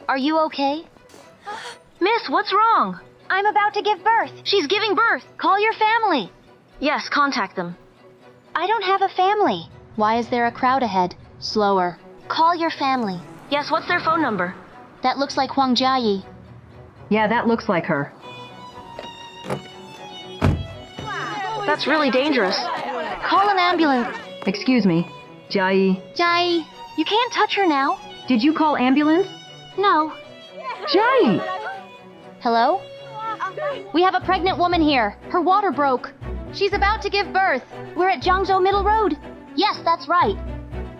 Are you okay? Miss, what's wrong? I'm about to give birth. She's giving birth. Call your family. Yes, contact them. I don't have a family. Why is there a crowd ahead? Slower. Call your family. Yes, what's their phone number? That looks like Huang Jia. Yeah, that looks like her. That's really dangerous. Call an ambulance. Excuse me. Jia. Jia, you can't touch her now. Did you call ambulance? No. Jia! Hello? We have a pregnant woman here. Her water broke. She's about to give birth. We're at Jiangzhou Middle Road. Yes, that's right.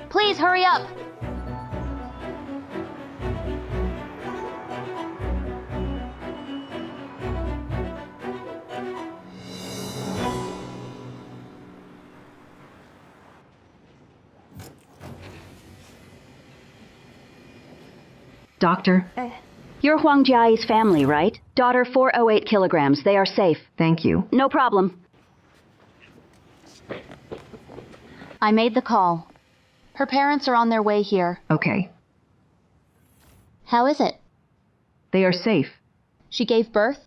Please hurry up. Doctor? You're Huang Jia's family, right? Daughter 408 kilograms. They are safe. Thank you. No problem. I made the call. Her parents are on their way here. Okay. How is it? They are safe. She gave birth?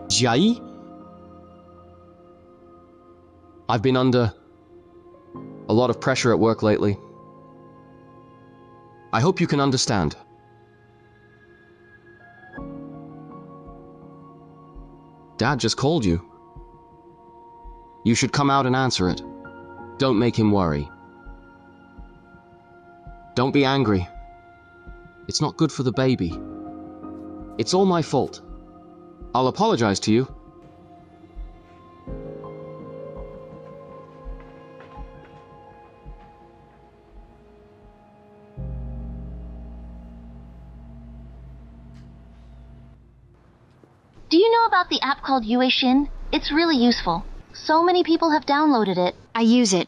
Jia? I've been under a lot of pressure at work lately. I hope you can understand. Dad just called you. You should come out and answer it. Don't make him worry. Don't be angry. It's not good for the baby. It's all my fault. I'll apologize to you. Do you know about the app called ushering? It's really useful. So many people have downloaded it. I use it,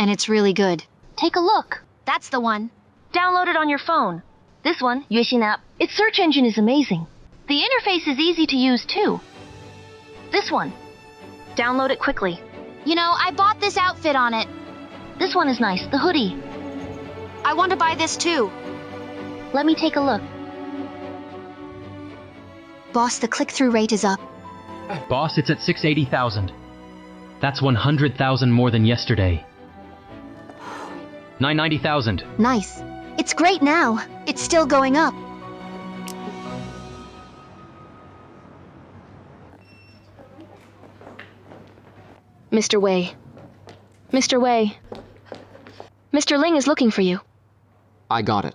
and it's really good. Take a look. That's the one. Download it on your phone. This one, ushering app, its search engine is amazing. The interface is easy to use too. This one. Download it quickly. You know, I bought this outfit on it. This one is nice, the hoodie. I want to buy this too. Let me take a look. Boss, the click-through rate is up. Boss, it's at 680,000. That's 100,000 more than yesterday. 990,000. Nice. It's great now. It's still going up. Mr. Wei. Mr. Wei. Mr. Ling is looking for you. I got it.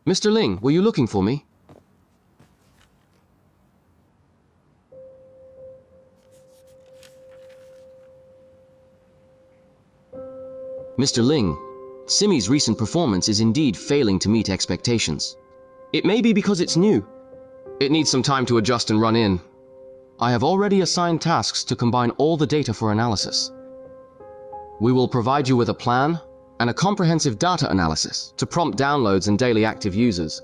Mr. Ling, were you looking for me? Mr. Ling, Simi's recent performance is indeed failing to meet expectations. It may be because it's new. It needs some time to adjust and run in. I have already assigned tasks to combine all the data for analysis. We will provide you with a plan and a comprehensive data analysis to prompt downloads and daily active users.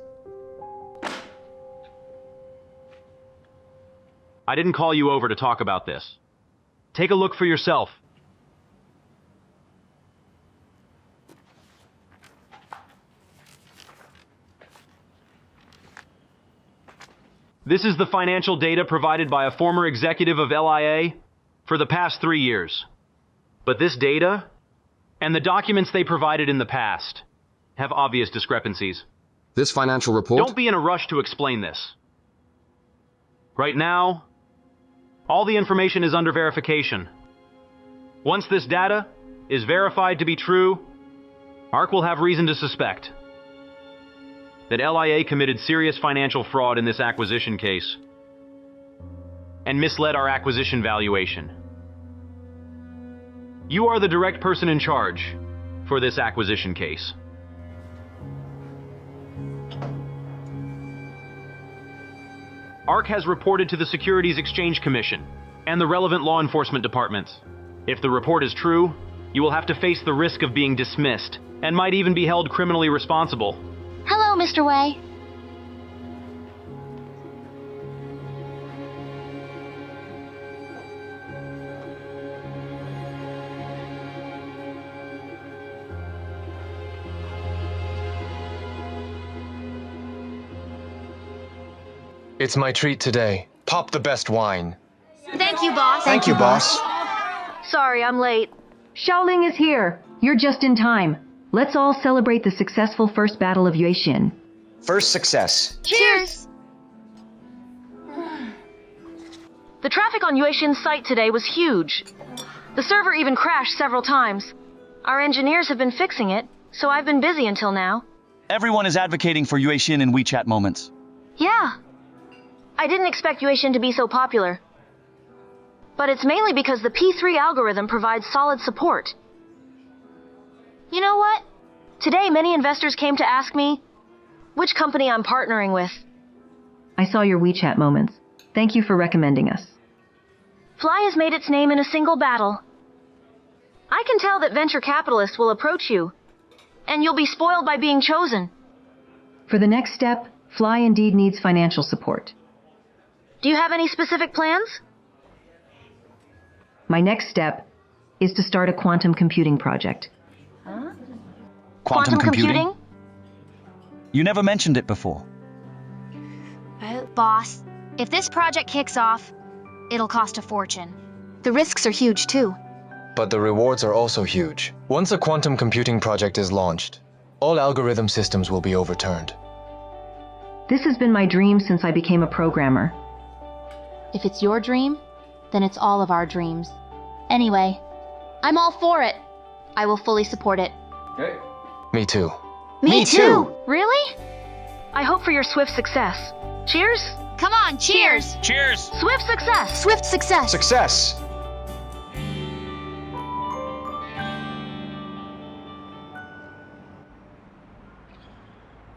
I didn't call you over to talk about this. Take a look for yourself. This is the financial data provided by a former executive of LIA for the past 3 years. But this data and the documents they provided in the past have obvious discrepancies. This financial report? Don't be in a rush to explain this. Right now, all the information is under verification. Once this data is verified to be true, ARC will have reason to suspect that LIA committed serious financial fraud in this acquisition case and misled our acquisition valuation. You are the direct person in charge for this acquisition case. ARC has reported to the Securities Exchange Commission and the relevant law enforcement departments. If the report is true, you will have to face the risk of being dismissed and might even be held criminally responsible. Hello, Mr. Wei. It's my treat today. Pop the best wine. Thank you, boss. Thank you, boss. Sorry, I'm late. Xiaoling is here. You're just in time. Let's all celebrate the successful first battle of Yuexin. First success. Cheers! The traffic on Yuexin's site today was huge. The server even crashed several times. Our engineers have been fixing it, so I've been busy until now. Everyone is advocating for Yuexin in WeChat moments. Yeah. I didn't expect Yuexin to be so popular. But it's mainly because the P3 algorithm provides solid support. You know what? Today, many investors came to ask me which company I'm partnering with. I saw your WeChat moments. Thank you for recommending us. Fly has made its name in a single battle. I can tell that venture capitalists will approach you, and you'll be spoiled by being chosen. For the next step, Fly indeed needs financial support. Do you have any specific plans? My next step is to start a quantum computing project. Quantum computing? You never mentioned it before. Boss, if this project kicks off, it'll cost a fortune. The risks are huge, too. But the rewards are also huge. Once a quantum computing project is launched, all algorithm systems will be overturned. This has been my dream since I became a programmer. If it's your dream, then it's all of our dreams. Anyway, I'm all for it. I will fully support it. Me too. Me too! Really? I hope for your swift success. Cheers! Come on, cheers! Cheers! Swift success! Swift success! Success!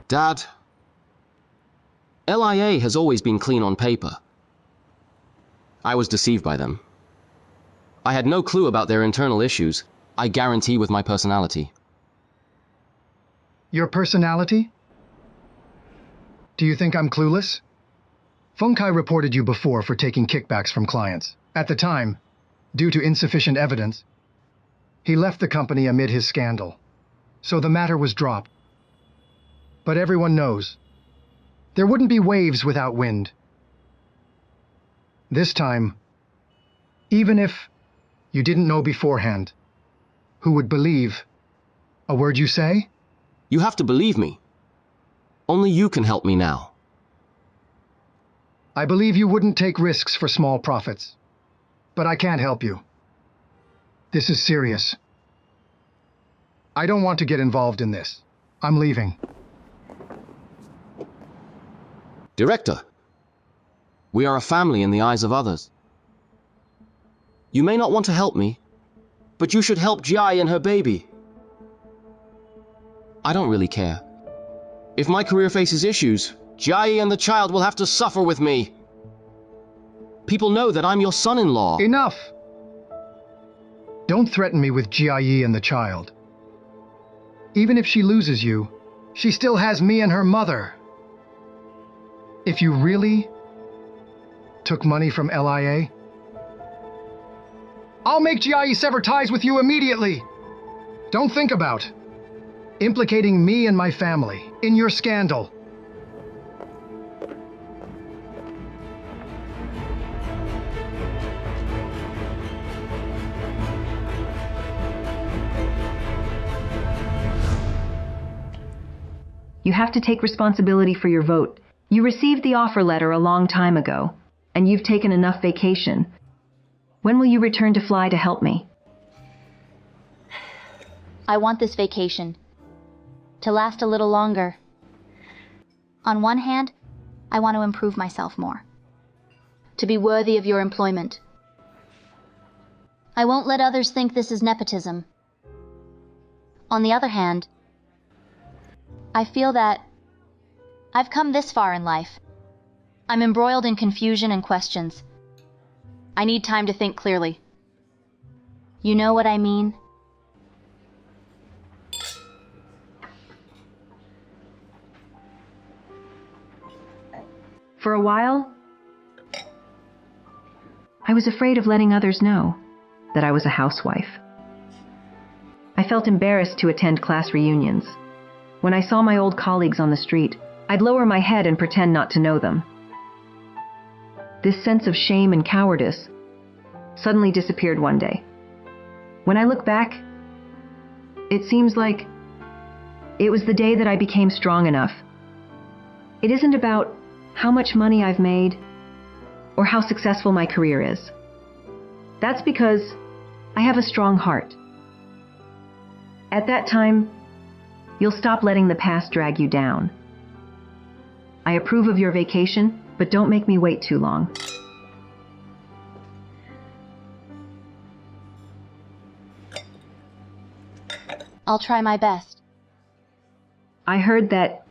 Dad, LIA has always been clean on paper. I was deceived by them. I had no clue about their internal issues. I guarantee with my personality. Your personality? Do you think I'm clueless? Feng Kai reported you before for taking kickbacks from clients. At the time, due to insufficient evidence, he left the company amid his scandal. So the matter was dropped. But everyone knows, there wouldn't be waves without wind. This time, even if you didn't know beforehand, who would believe a word you say? You have to believe me. Only you can help me now. I believe you wouldn't take risks for small profits. But I can't help you. This is serious. I don't want to get involved in this. I'm leaving. Director, we are a family in the eyes of others. You may not want to help me, but you should help Jia and her baby. I don't really care. If my career faces issues, Jia and the child will have to suffer with me. People know that I'm your son-in-law. Enough! Don't threaten me with Jia and the child. Even if she loses you, she still has me and her mother. If you really took money from LIA, I'll make Jia sever ties with you immediately. Don't think about implicating me and my family in your scandal. You have to take responsibility for your vote. You received the offer letter a long time ago, and you've taken enough vacation. When will you return to fly to help me? I want this vacation to last a little longer. On one hand, I want to improve myself more, to be worthy of your employment. I won't let others think this is nepotism. On the other hand, I feel that I've come this far in life. I'm embroiled in confusion and questions. I need time to think clearly. You know what I mean? For a while, I was afraid of letting others know that I was a housewife. I felt embarrassed to attend class reunions. When I saw my old colleagues on the street, I'd lower my head and pretend not to know them. This sense of shame and cowardice suddenly disappeared one day. When I look back, it seems like it was the day that I became strong enough. It isn't about how much money I've made or how successful my career is. That's because I have a strong heart. At that time, you'll stop letting the past drag you down. I approve of your vacation, but don't make me wait too long. I'll try my best. I heard that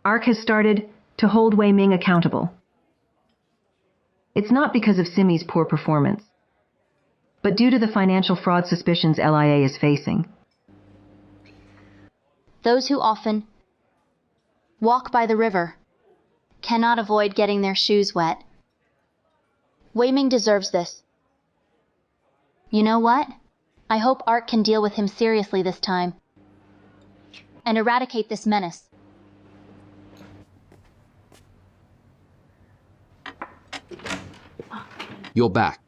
ARC has started to hold Wei Ming accountable. It's not because of Simi's poor performance, but due to the financial fraud suspicions LIA is facing. Those who often walk by the river cannot avoid getting their shoes wet. Wei Ming deserves this. You know what? I hope ARC can deal with him seriously this time and eradicate this menace. You're back.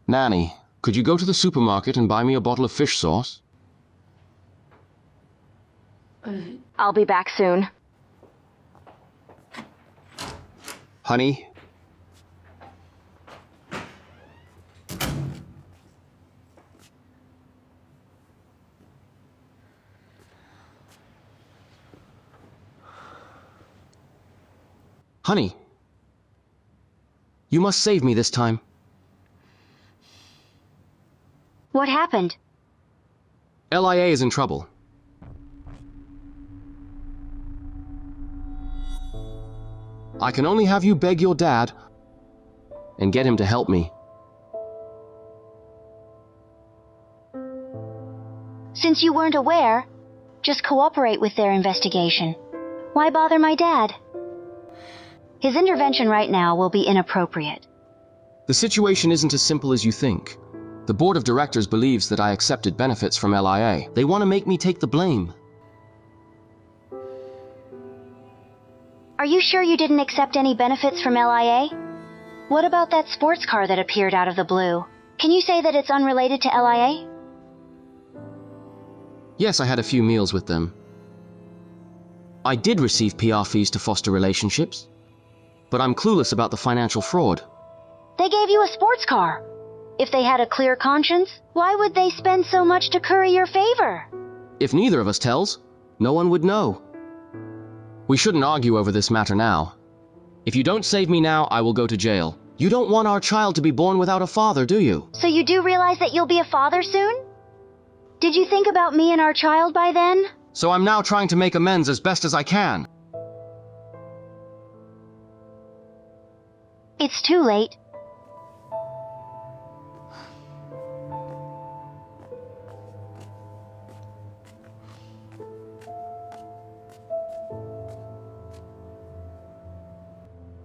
Nanny, could you go to the supermarket and buy me a bottle of fish sauce? I'll be back soon. Honey? Honey, you must save me this time. What happened? LIA is in trouble. I can only have you beg your dad and get him to help me. Since you weren't aware, just cooperate with their investigation. Why bother my dad? His intervention right now will be inappropriate. The situation isn't as simple as you think. The board of directors believes that I accepted benefits from LIA. They want to make me take the blame. Are you sure you didn't accept any benefits from LIA? What about that sports car that appeared out of the blue? Can you say that it's unrelated to LIA? Yes, I had a few meals with them. I did receive PR fees to foster relationships, but I'm clueless about the financial fraud. They gave you a sports car. If they had a clear conscience, why would they spend so much to curry your favor? If neither of us tells, no one would know. We shouldn't argue over this matter now. If you don't save me now, I will go to jail. You don't want our child to be born without a father, do you? So you do realize that you'll be a father soon? Did you think about me and our child by then? So I'm now trying to make amends as best as I can. It's too late.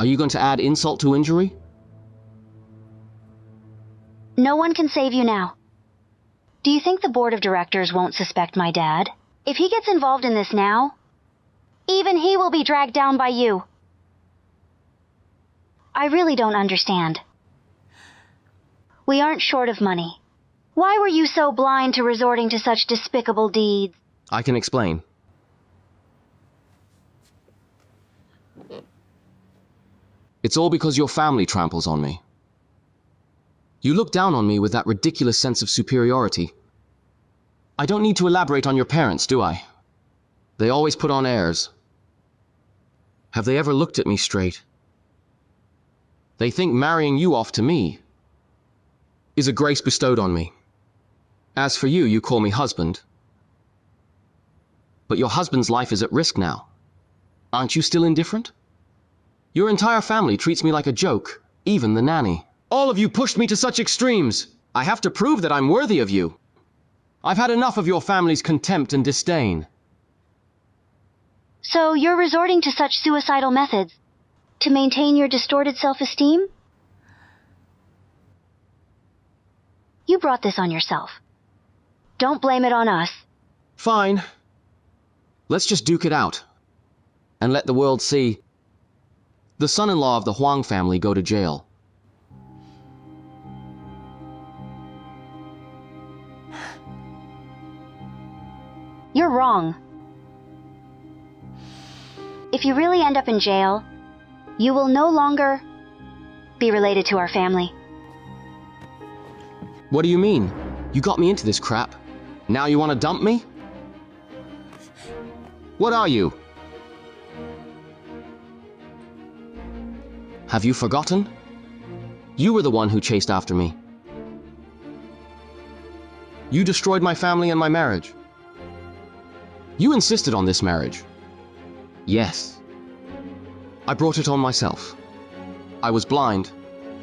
Are you going to add insult to injury? No one can save you now. Do you think the board of directors won't suspect my dad? If he gets involved in this now, even he will be dragged down by you. I really don't understand. We aren't short of money. Why were you so blind to resorting to such despicable deeds? I can explain. It's all because your family tramples on me. You look down on me with that ridiculous sense of superiority. I don't need to elaborate on your parents, do I? They always put on airs. Have they ever looked at me straight? They think marrying you off to me is a grace bestowed on me. As for you, you call me husband. But your husband's life is at risk now. Aren't you still indifferent? Your entire family treats me like a joke, even the nanny. All of you pushed me to such extremes. I have to prove that I'm worthy of you. I've had enough of your family's contempt and disdain. So you're resorting to such suicidal methods to maintain your distorted self-esteem? You brought this on yourself. Don't blame it on us. Fine. Let's just duke it out. And let the world see the son-in-law of the Huang family go to jail. You're wrong. If you really end up in jail, you will no longer be related to our family. What do you mean? You got me into this crap. Now you want to dump me? What are you? Have you forgotten? You were the one who chased after me. You destroyed my family and my marriage. You insisted on this marriage. Yes. I brought it on myself. I was blind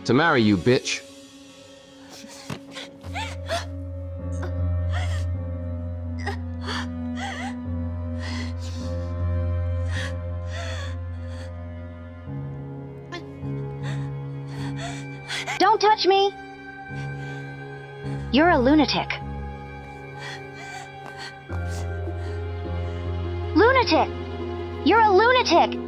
to marry you, bitch. Don't touch me! You're a lunatic. Lunatic! You're a lunatic!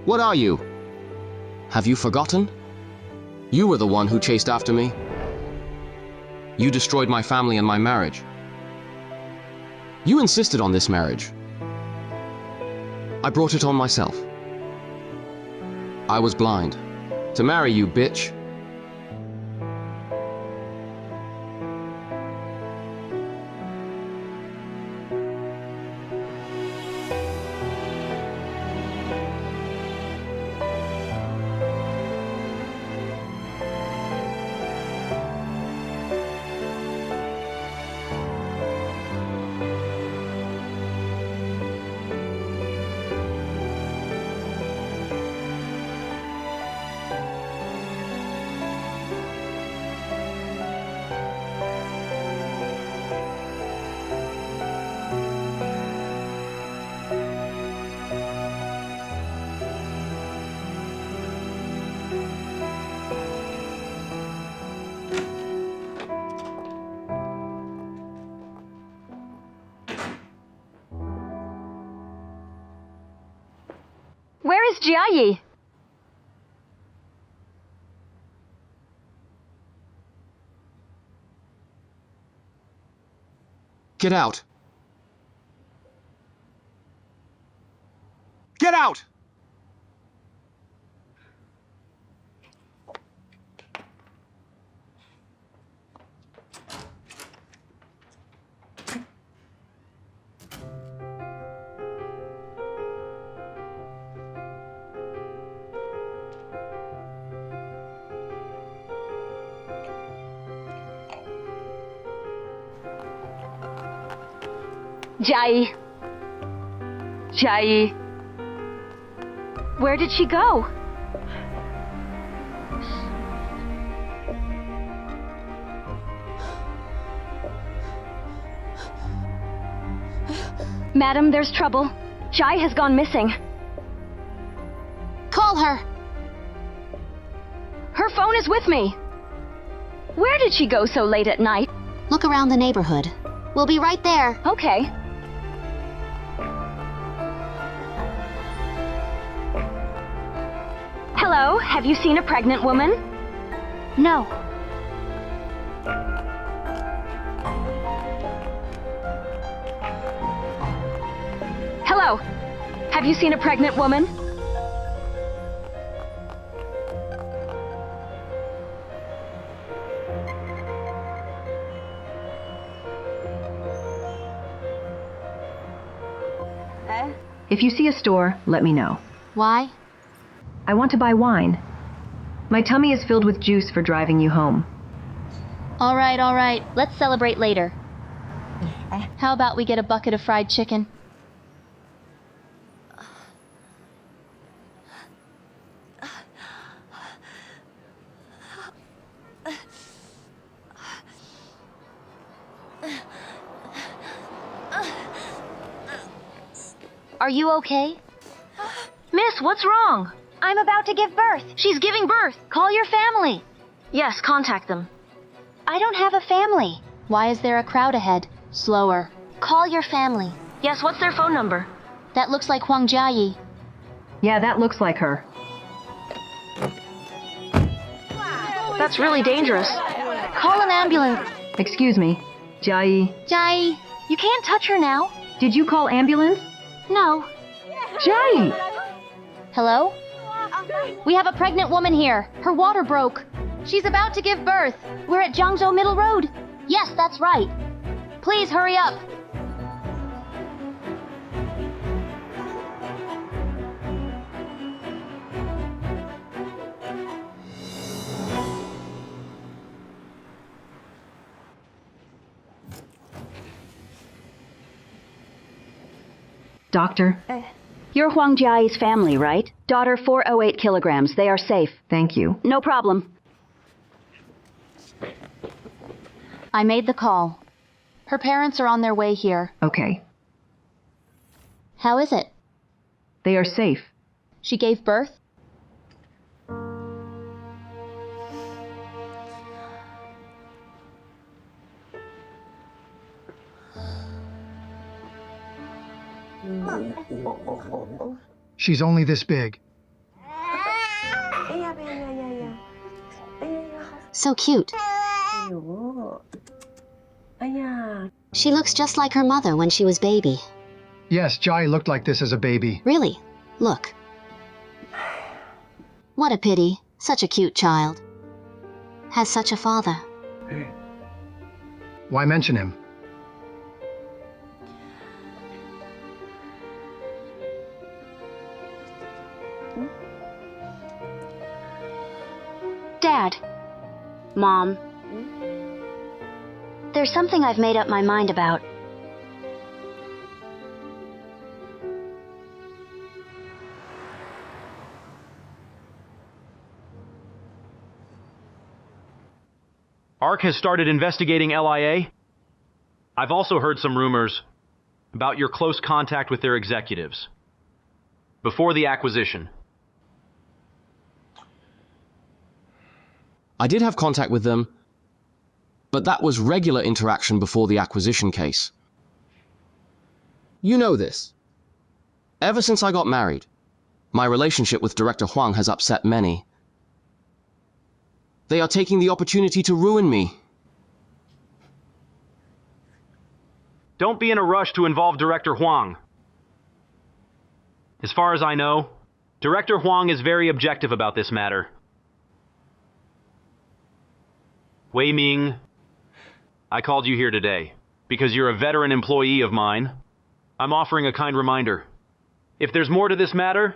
What are you? Have you forgotten? You were the one who chased after me. You destroyed my family and my marriage. You insisted on this marriage. I brought it on myself. I was blind to marry you, bitch. Where is Jia Yi? Get out! Get out! Jia. Jia. Where did she go? Madam, there's trouble. Jia has gone missing. Call her. Her phone is with me. Where did she go so late at night? Look around the neighborhood. We'll be right there. Okay. Hello, have you seen a pregnant woman? No. Hello, have you seen a pregnant woman? If you see a store, let me know. Why? I want to buy wine. My tummy is filled with juice for driving you home. All right. Let's celebrate later. How about we get a bucket of fried chicken? Are you okay? Miss, what's wrong? I'm about to give birth. She's giving birth. Call your family. Yes, contact them. I don't have a family. Why is there a crowd ahead? Slower. Call your family. Yes, what's their phone number? That looks like Huang Jia. Yeah, that looks like her. That's really dangerous. Call an ambulance. Excuse me. Jia. Jia, you can't touch her now. Did you call ambulance? No. Jia! Hello? We have a pregnant woman here. Her water broke. She's about to give birth. We're at Jiangzhou Middle Road. Yes, that's right. Please hurry up. Doctor? You're Huang Jia's family, right? Daughter 408 kilograms. They are safe. Thank you. No problem. I made the call. Her parents are on their way here. Okay. How is it? They are safe. She gave birth? She's only this big. So cute. She looks just like her mother when she was baby. Yes, Jai looked like this as a baby. Really? Look. What a pity. Such a cute child. Has such a father. Why mention him? Dad. Mom. There's something I've made up my mind about. ARC has started investigating LIA. I've also heard some rumors about your close contact with their executives before the acquisition. I did have contact with them, but that was regular interaction before the acquisition case. You know this. Ever since I got married, my relationship with Director Huang has upset many. They are taking the opportunity to ruin me. Don't be in a rush to involve Director Huang. As far as I know, Director Huang is very objective about this matter. Wei Ming, I called you here today because you're a veteran employee of mine. I'm offering a kind reminder. If there's more to this matter,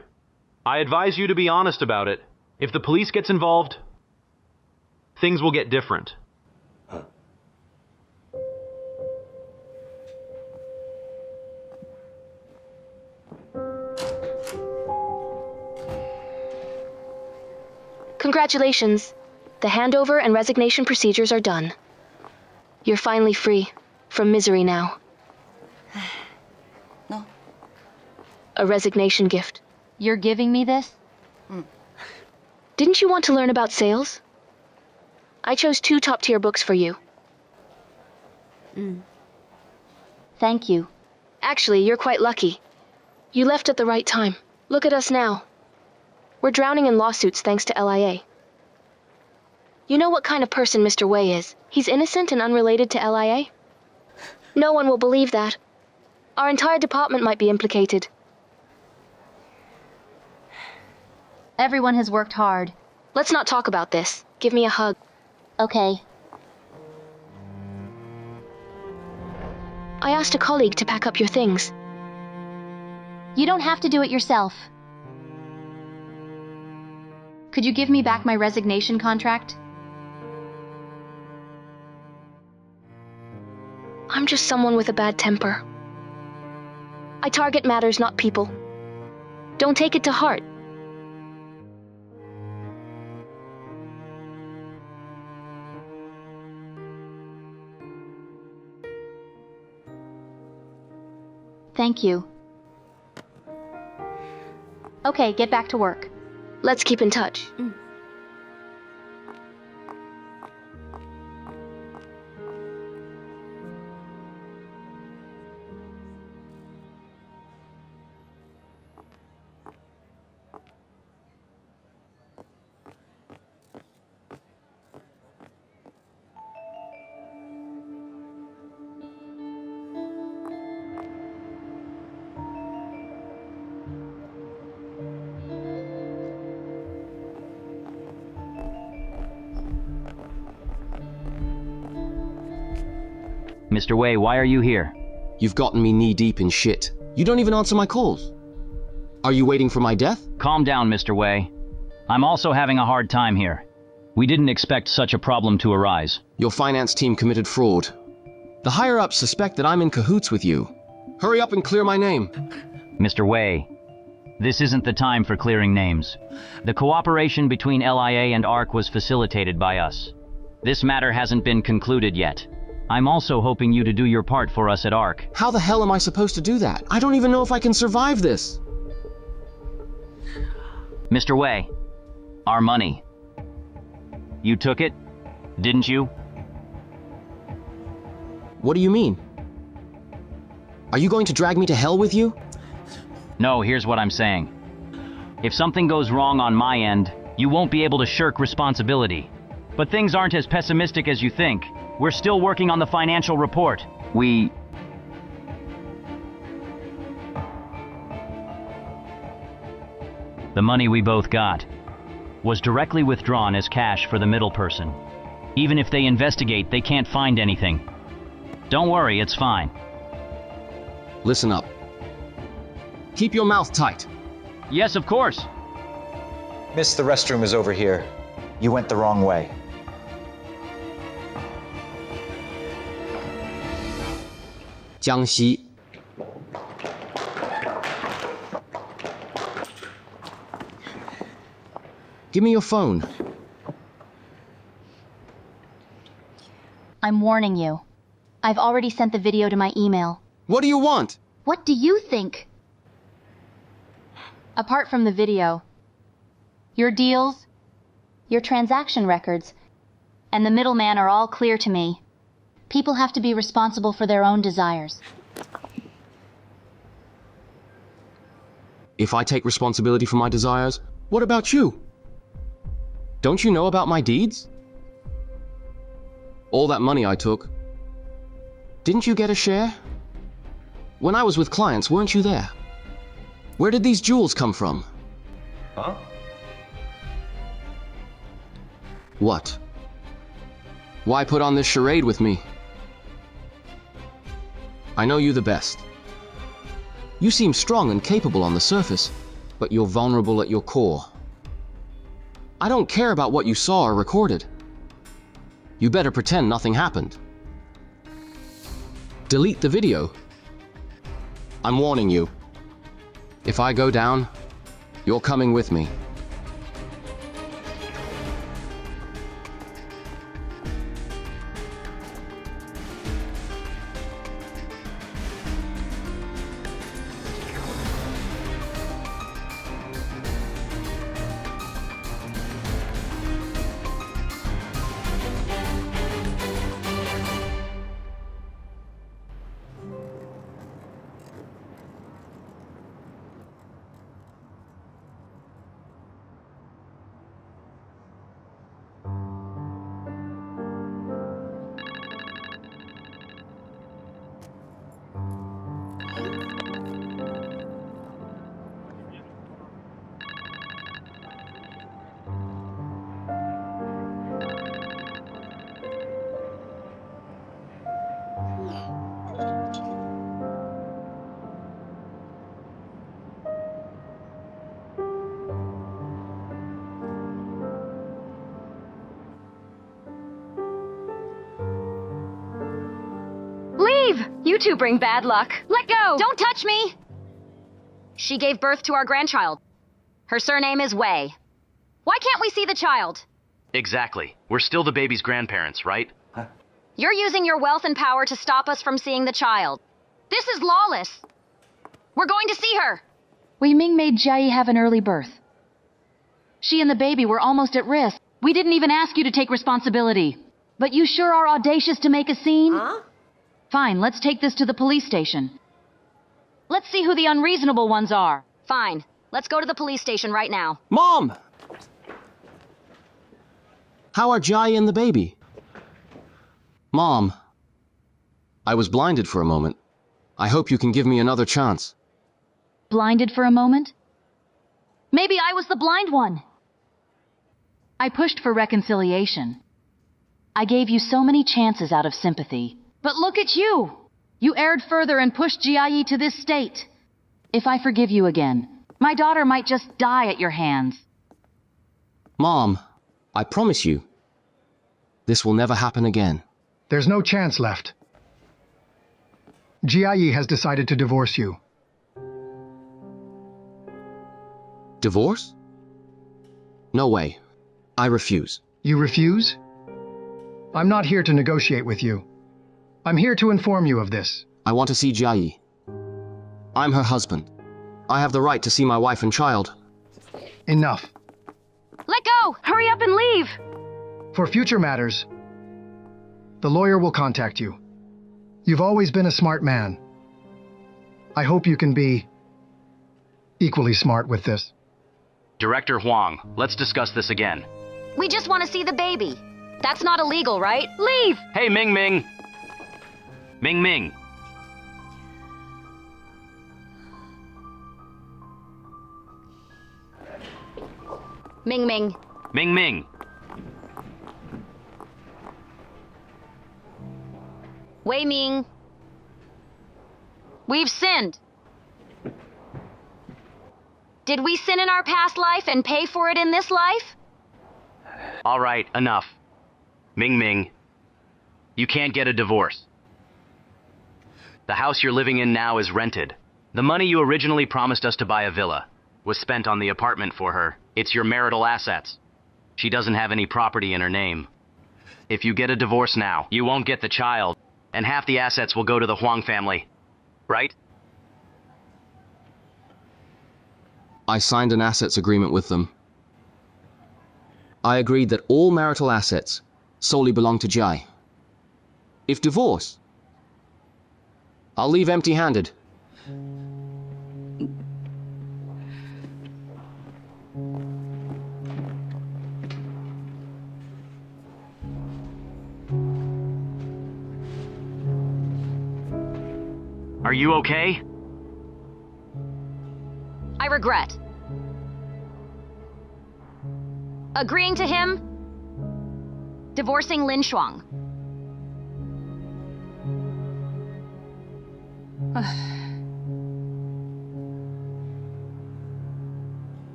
I advise you to be honest about it. If the police gets involved, things will get different. Congratulations. The handover and resignation procedures are done. You're finally free from misery now. No. A resignation gift. You're giving me this? Didn't you want to learn about sales? I chose 2 top-tier books for you. Thank you. Actually, you're quite lucky. You left at the right time. Look at us now. We're drowning in lawsuits thanks to LIA. You know what kind of person Mr. Wei is. He's innocent and unrelated to LIA. No one will believe that. Our entire department might be implicated. Everyone has worked hard. Let's not talk about this. Give me a hug. Okay. I asked a colleague to pack up your things. You don't have to do it yourself. Could you give me back my resignation contract? I'm just someone with a bad temper. I target matters, not people. Don't take it to heart. Thank you. Okay, get back to work. Let's keep in touch. Mr. Wei, why are you here? You've gotten me knee-deep in shit. You don't even answer my calls. Are you waiting for my death? Calm down, Mr. Wei. I'm also having a hard time here. We didn't expect such a problem to arise. Your finance team committed fraud. The higher-ups suspect that I'm in cahoots with you. Hurry up and clear my name. Mr. Wei, this isn't the time for clearing names. The cooperation between LIA and ARC was facilitated by us. This matter hasn't been concluded yet. I'm also hoping you to do your part for us at ARC. How the hell am I supposed to do that? I don't even know if I can survive this. Mr. Wei, our money. You took it, didn't you? What do you mean? Are you going to drag me to hell with you? No, here's what I'm saying. If something goes wrong on my end, you won't be able to shirk responsibility. But things aren't as pessimistic as you think. We're still working on the financial report. The money we both got was directly withdrawn as cash for the middle person. Even if they investigate, they can't find anything. Don't worry, it's fine. Listen up. Keep your mouth tight. Yes, of course. Miss, the restroom is over here. You went the wrong way. Jiang Xi. Give me your phone. I'm warning you. I've already sent the video to my email. What do you want? What do you think? Apart from the video, your deals, your transaction records, and the middleman are all clear to me. People have to be responsible for their own desires. If I take responsibility for my desires, what about you? Don't you know about my deeds? All that money I took. Didn't you get a share? When I was with clients, weren't you there? Where did these jewels come from? Huh? What? Why put on this charade with me? I know you the best. You seem strong and capable on the surface, but you're vulnerable at your core. I don't care about what you saw or recorded. You better pretend nothing happened. Delete the video. I'm warning you. If I go down, you're coming with me. You two bring bad luck. Let go! Don't touch me! She gave birth to our grandchild. Her surname is Wei. Why can't we see the child? Exactly. We're still the baby's grandparents, right? You're using your wealth and power to stop us from seeing the child. This is lawless. We're going to see her. Wei Ming made Jia Yi have an early birth. She and the baby were almost at risk. We didn't even ask you to take responsibility. But you sure are audacious to make a scene? Huh? Fine, let's take this to the police station. Let's see who the unreasonable ones are. Fine. Let's go to the police station right now. Mom! How are Jai and the baby? Mom, I was blinded for a moment. I hope you can give me another chance. Blinded for a moment? Maybe I was the blind one. I pushed for reconciliation. I gave you so many chances out of sympathy. But look at you! You erred further and pushed Jia Yi to this state. If I forgive you again, my daughter might just die at your hands. Mom, I promise you, this will never happen again. There's no chance left. Jia Yi has decided to divorce you. Divorce? No way. I refuse. You refuse? I'm not here to negotiate with you. I'm here to inform you of this. I want to see Jia Yi. I'm her husband. I have the right to see my wife and child. Enough. Let go! Hurry up and leave! For future matters, the lawyer will contact you. You've always been a smart man. I hope you can be equally smart with this. Director Huang, let's discuss this again. We just want to see the baby. That's not illegal, right? Leave! Hey, Ming Ming! Ming Ming! Ming Ming. Ming Ming! Wei Ming. We've sinned. Did we sin in our past life and pay for it in this life? All right, enough. Ming Ming, you can't get a divorce. The house you're living in now is rented. The money you originally promised us to buy a villa was spent on the apartment for her. It's your marital assets. She doesn't have any property in her name. If you get a divorce now, you won't get the child, and half the assets will go to the Huang family. Right? I signed an assets agreement with them. I agreed that all marital assets solely belong to Jai. If divorce, I'll leave empty-handed. Are you okay? I regret. Agreeing to him, divorcing Lin Shuang.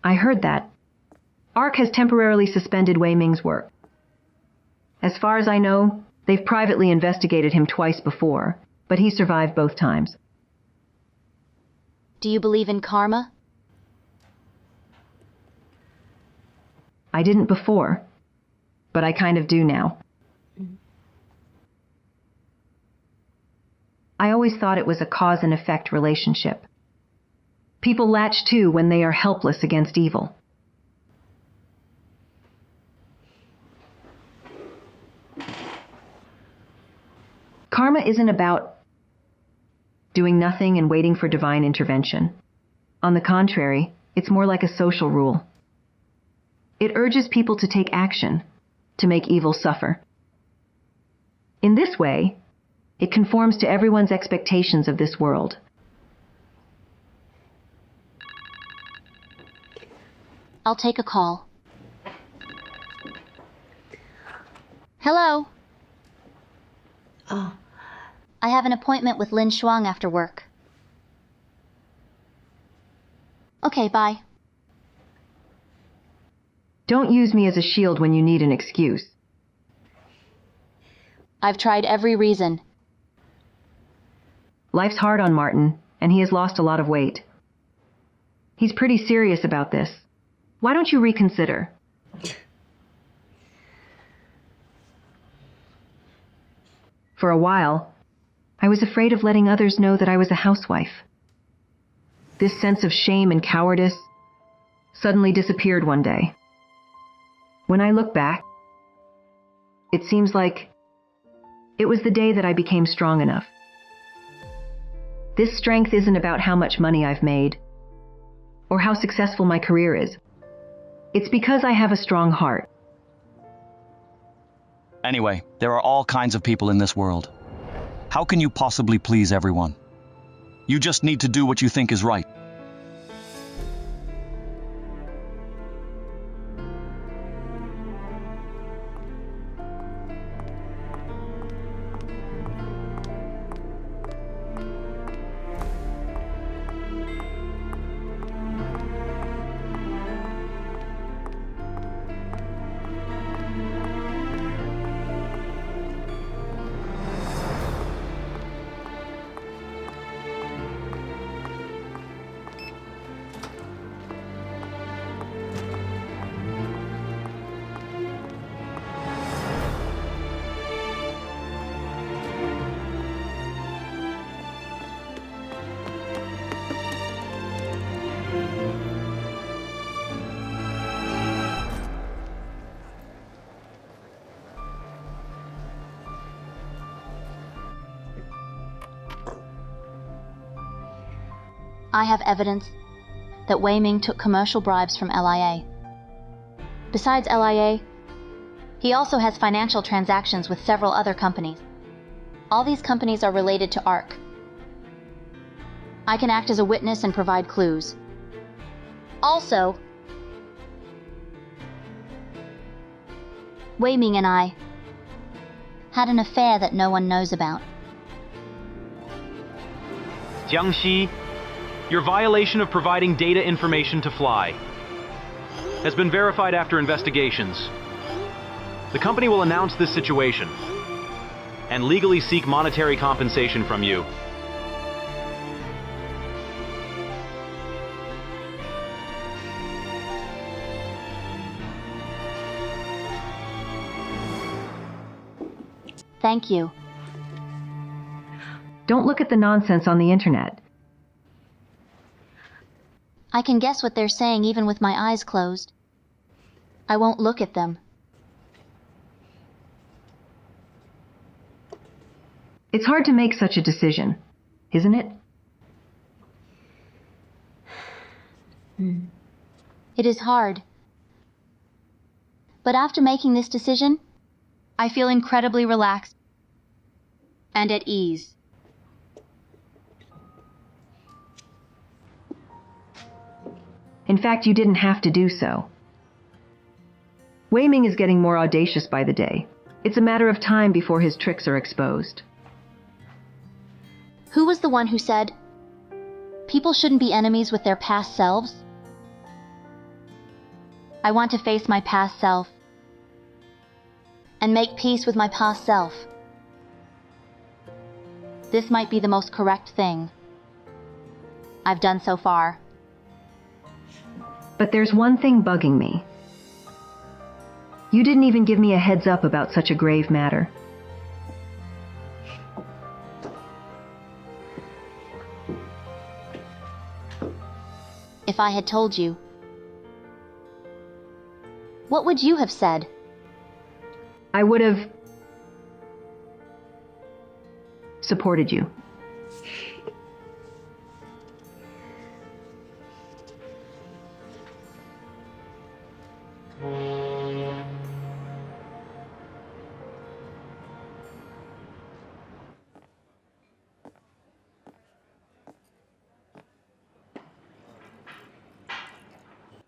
I heard that, ARC has temporarily suspended Wei Ming's work. As far as I know, they've privately investigated him twice before, but he survived both times. Do you believe in karma? I didn't before, but I kind of do now. I always thought it was a cause and effect relationship. People latch to when they are helpless against evil. Karma isn't about doing nothing and waiting for divine intervention. On the contrary, it's more like a social rule. It urges people to take action, to make evil suffer. In this way, it conforms to everyone's expectations of this world. I'll take a call. Hello. I have an appointment with Lin Shuang after work. Okay, bye. Don't use me as a shield when you need an excuse. I've tried every reason. Life's hard on Martin, and he has lost a lot of weight. He's pretty serious about this. Why don't you reconsider? For a while, I was afraid of letting others know that I was a housewife. This sense of shame and cowardice suddenly disappeared one day. When I look back, it seems like it was the day that I became strong enough. This strength isn't about how much money I've made or how successful my career is. It's because I have a strong heart. Anyway, there are all kinds of people in this world. How can you possibly please everyone? You just need to do what you think is right. I have evidence that Wei Ming took commercial bribes from LIA. Besides LIA, he also has financial transactions with several other companies. All these companies are related to ARC. I can act as a witness and provide clues. Also, Wei Ming and I had an affair that no one knows about. Jiang Xi, your violation of providing data information to Fly has been verified after investigations. The company will announce this situation and legally seek monetary compensation from you. Thank you. Don't look at the nonsense on the internet. I can guess what they're saying even with my eyes closed. I won't look at them. It's hard to make such a decision, isn't it? It is hard. But after making this decision, I feel incredibly relaxed and at ease. In fact, you didn't have to do so. Wei Ming is getting more audacious by the day. It's a matter of time before his tricks are exposed. Who was the one who said, people shouldn't be enemies with their past selves? I want to face my past self and make peace with my past self. This might be the most correct thing I've done so far. But there's one thing bugging me. You didn't even give me a heads up about such a grave matter. If I had told you, what would you have said? I would have supported you.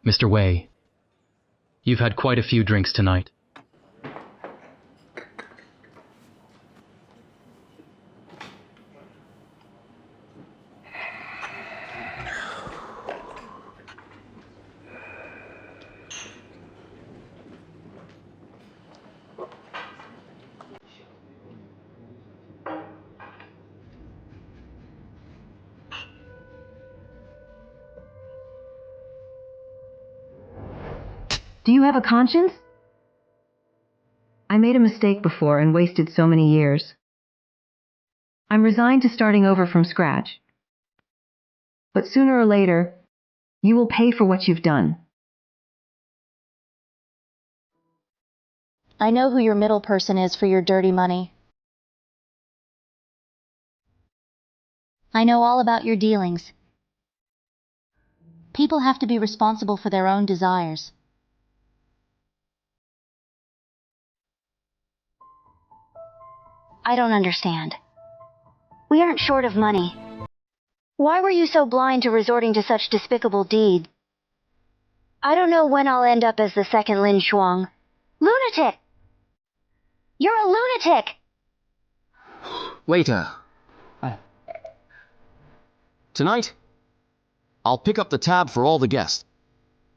Mr. Wei, you've had quite a few drinks tonight. Do you have a conscience? I made a mistake before and wasted so many years. I'm resigned to starting over from scratch. But sooner or later, you will pay for what you've done. I know who your middle person is for your dirty money. I know all about your dealings. People have to be responsible for their own desires. I don't understand. We aren't short of money. Why were you so blind to resorting to such despicable deeds? I don't know when I'll end up as the second Lin Shuang. Lunatic! You're a lunatic! Waiter. Tonight, I'll pick up the tab for all the guests.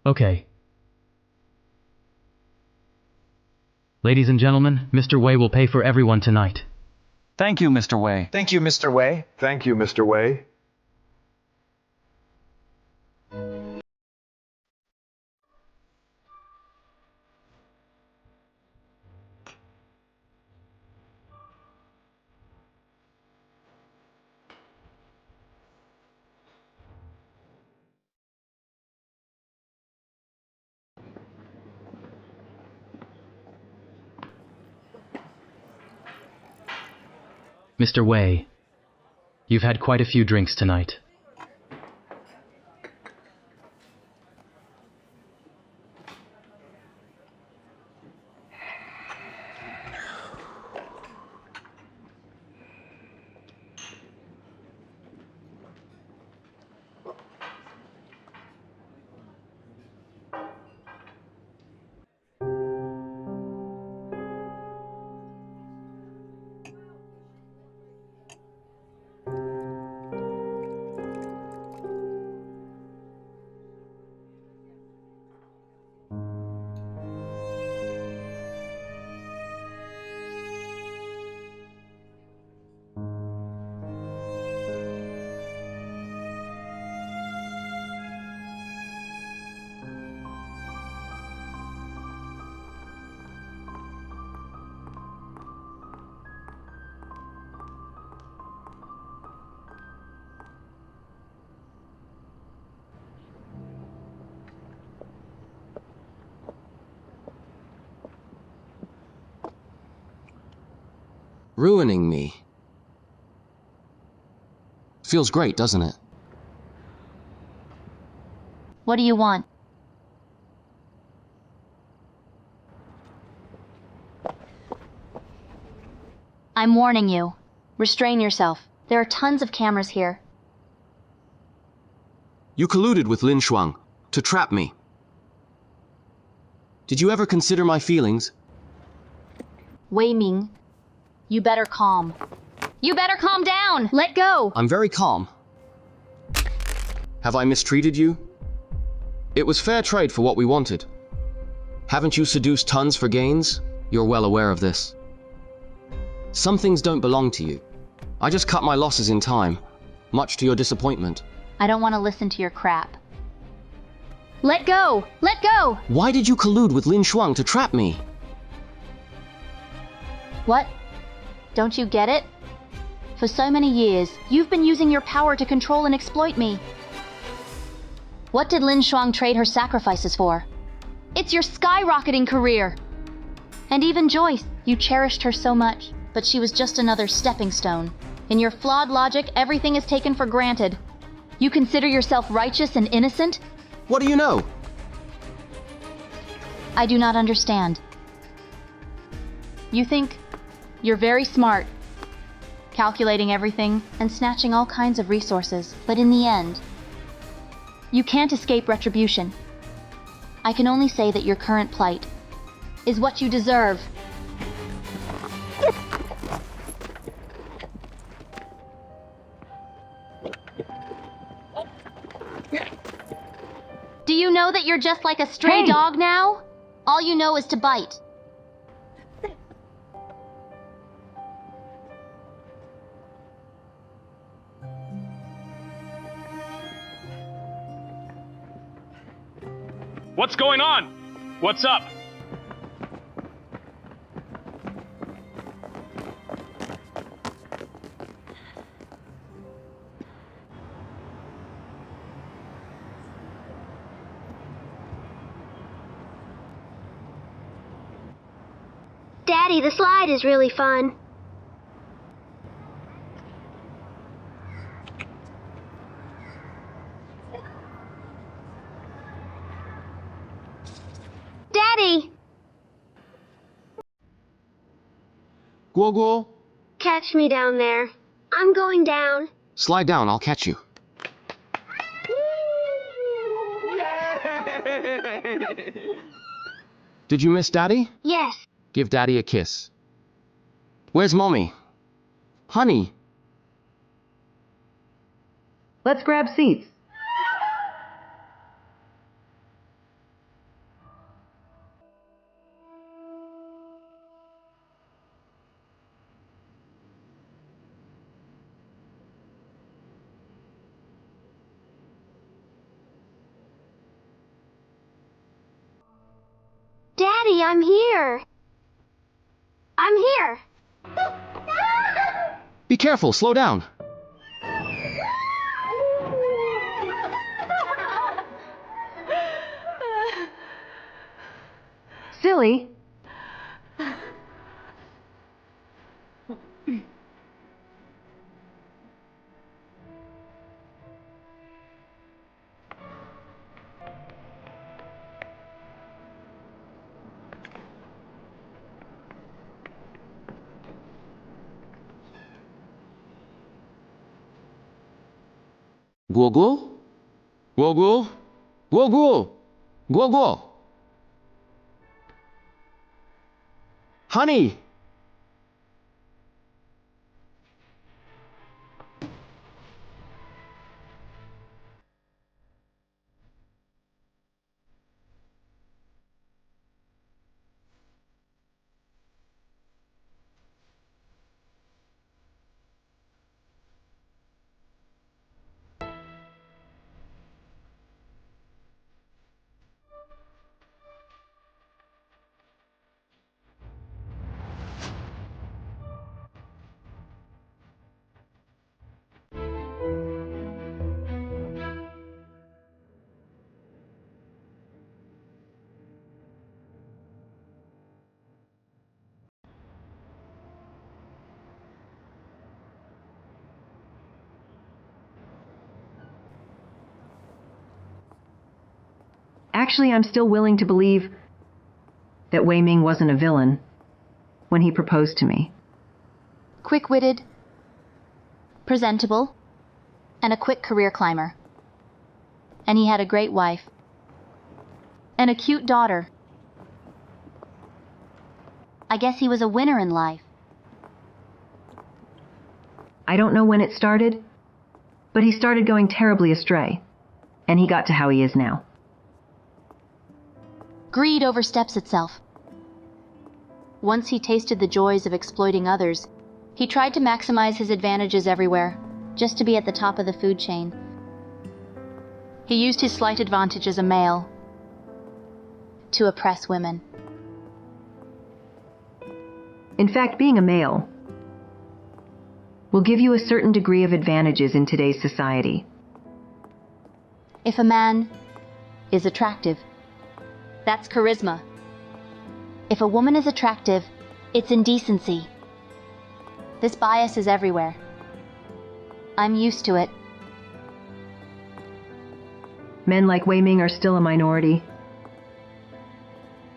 Okay. Ladies and gentlemen, Mr. Wei will pay for everyone tonight. Thank you, Mr. Wei. Thank you, Mr. Wei. Thank you, Mr. Wei. Mr. Wei, you've had quite a few drinks tonight. Ruining me. Feels great, doesn't it? What do you want? I'm warning you. Restrain yourself. There are tons of cameras here. You colluded with Lin Shuang to trap me. Did you ever consider my feelings? Wei Ming, you better calm. You better calm down! Let go! I'm very calm. Have I mistreated you? It was fair trade for what we wanted. Haven't you seduced tons for gains? You're well aware of this. Some things don't belong to you. I just cut my losses in time, much to your disappointment. I don't want to listen to your crap. Let go! Let go! Why did you collude with Lin Shuang to trap me? What? Don't you get it? For so many years, you've been using your power to control and exploit me. What did Lin Shuang trade her sacrifices for? It's your skyrocketing career! And even Joyce, you cherished her so much, but she was just another stepping stone. In your flawed logic, everything is taken for granted. You consider yourself righteous and innocent? What do you know? I do not understand. You think you're very smart, calculating everything and snatching all kinds of resources, but in the end, you can't escape retribution. I can only say that your current plight is what you deserve. Do you know that you're just like a stray dog now? All you know is to bite. What's going on? What's up? Daddy, the slide is really fun. Daddy! Guo Guo? Catch me down there. I'm going down. Slide down, I'll catch you. Did you miss Daddy? Yes. Give Daddy a kiss. Where's Mommy? Honey. Let's grab seats. Daddy, I'm here. I'm here. Be careful, slow down. Silly. Guo Guo? Guo Guo? Guo Guo? Guo Guo? Honey! Actually, I'm still willing to believe that Wei Ming wasn't a villain when he proposed to me. Quick-witted, presentable, and a quick career climber. And he had a great wife. And a cute daughter. I guess he was a winner in life. I don't know when it started, but he started going terribly astray, and he got to how he is now. Greed oversteps itself. Once he tasted the joys of exploiting others, he tried to maximize his advantages everywhere, just to be at the top of the food chain. He used his slight advantage as a male to oppress women. In fact, being a male will give you a certain degree of advantages in today's society. If a man is attractive, that's charisma. If a woman is attractive, it's indecency. This bias is everywhere. I'm used to it. Men like Wei Ming are still a minority.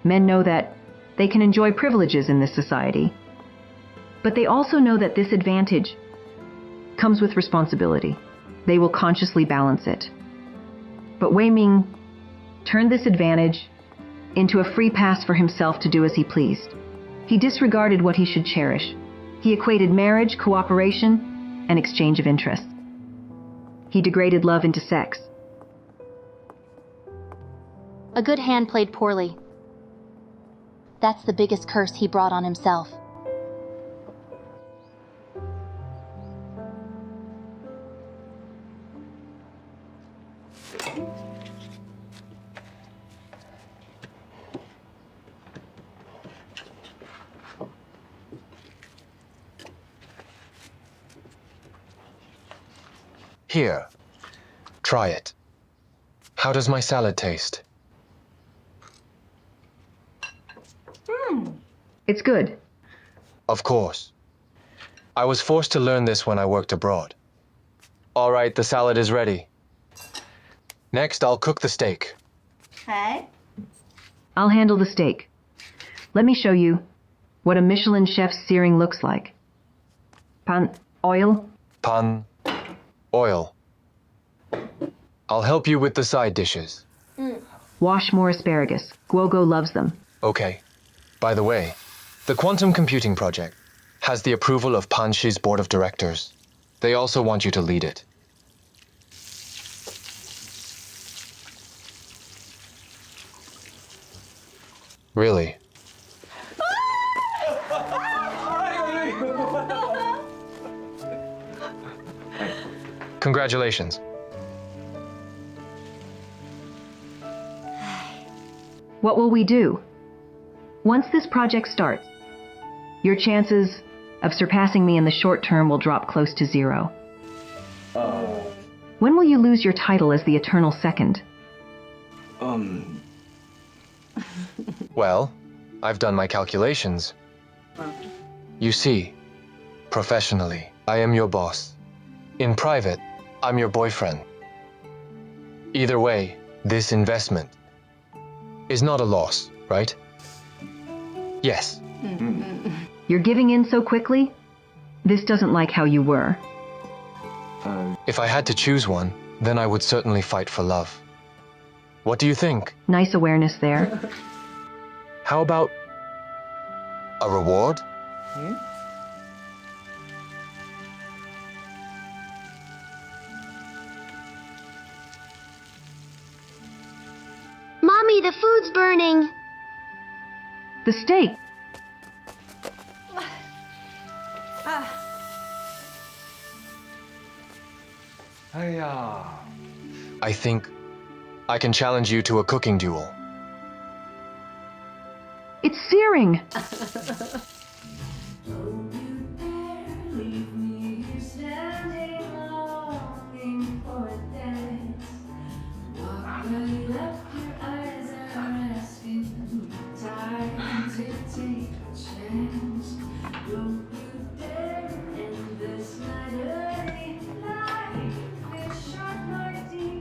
Men know that they can enjoy privileges in this society, but they also know that this advantage comes with responsibility. They will consciously balance it. But Wei Ming turned this advantage into a free pass for himself to do as he pleased. He disregarded what he should cherish. He equated marriage, cooperation, and exchange of interests. He degraded love into sex. A good hand played poorly. That's the biggest curse he brought on himself. Here, try it. How does my salad taste? It's good. Of course. I was forced to learn this when I worked abroad. All right, the salad is ready. Next, I'll cook the steak. Hey? I'll handle the steak. Let me show you what a Michelin chef's searing looks like. Pan, oil. Pan, oil. I'll help you with the side dishes. Wash more asparagus. Guogo loves them. Okay. By the way, the quantum computing project has the approval of Panshi's board of directors. They also want you to lead it. Really? Congratulations. What will we do? Once this project starts, your chances of surpassing me in the short term will drop close to zero. When will you lose your title as the Eternal Second? Well, I've done my calculations. You see, professionally, I am your boss. In private, I'm your boyfriend. Either way, this investment is not a loss, right? Yes. You're giving in so quickly? This doesn't like how you were. If I had to choose one, then I would certainly fight for love. What do you think? Nice awareness there. How about a reward? Mommy, the food's burning. The steak. I think I can challenge you to a cooking duel. It's searing.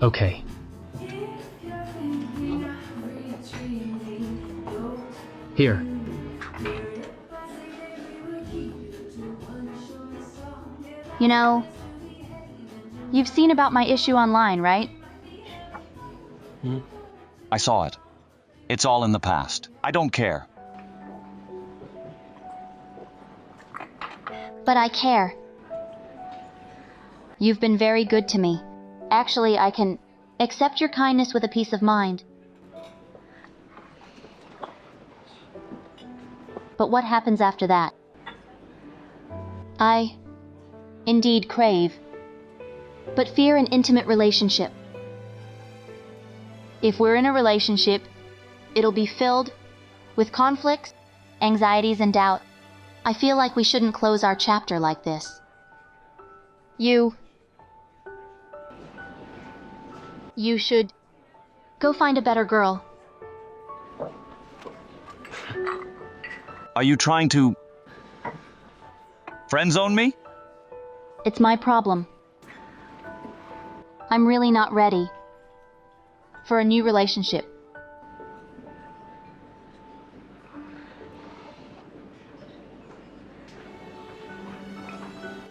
Okay. Here. You know, you've seen about my issue online, right? I saw it. It's all in the past. I don't care. But I care. You've been very good to me. Actually, I can accept your kindness with a peace of mind. But what happens after that? I indeed crave, but fear an intimate relationship. If we're in a relationship, it'll be filled with conflicts, anxieties, and doubt. I feel like we shouldn't close our chapter like this. You should go find a better girl. Are you trying to friend zone me? It's my problem. I'm really not ready for a new relationship.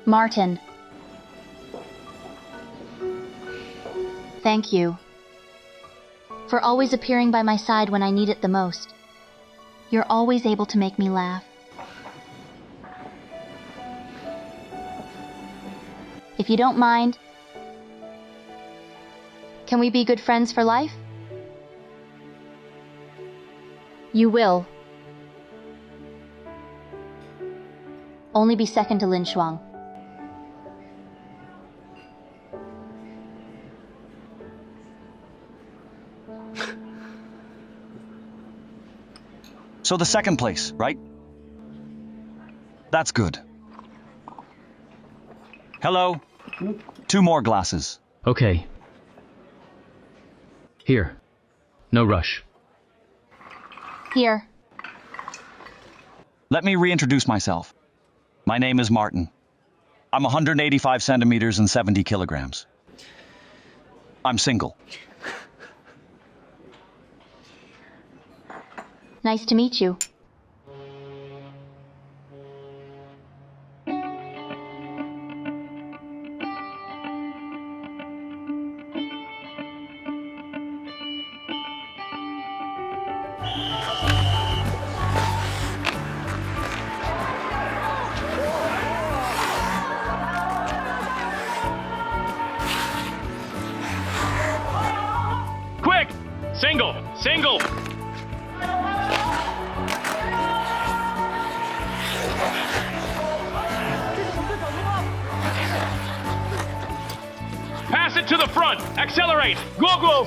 Martin. Thank you for always appearing by my side when I need it the most. You're always able to make me laugh. If you don't mind, can we be good friends for life? You will. Only be second to Lin Shuang. So the second place, right? That's good. Hello? 2 more glasses. Okay. Here. No rush. Here. Let me reintroduce myself. My name is Martin. I'm 185 centimeters and 70 kilograms. I'm single. Nice to meet you. Quick! Single! Single! Pass it to the front! Accelerate! Guoguo!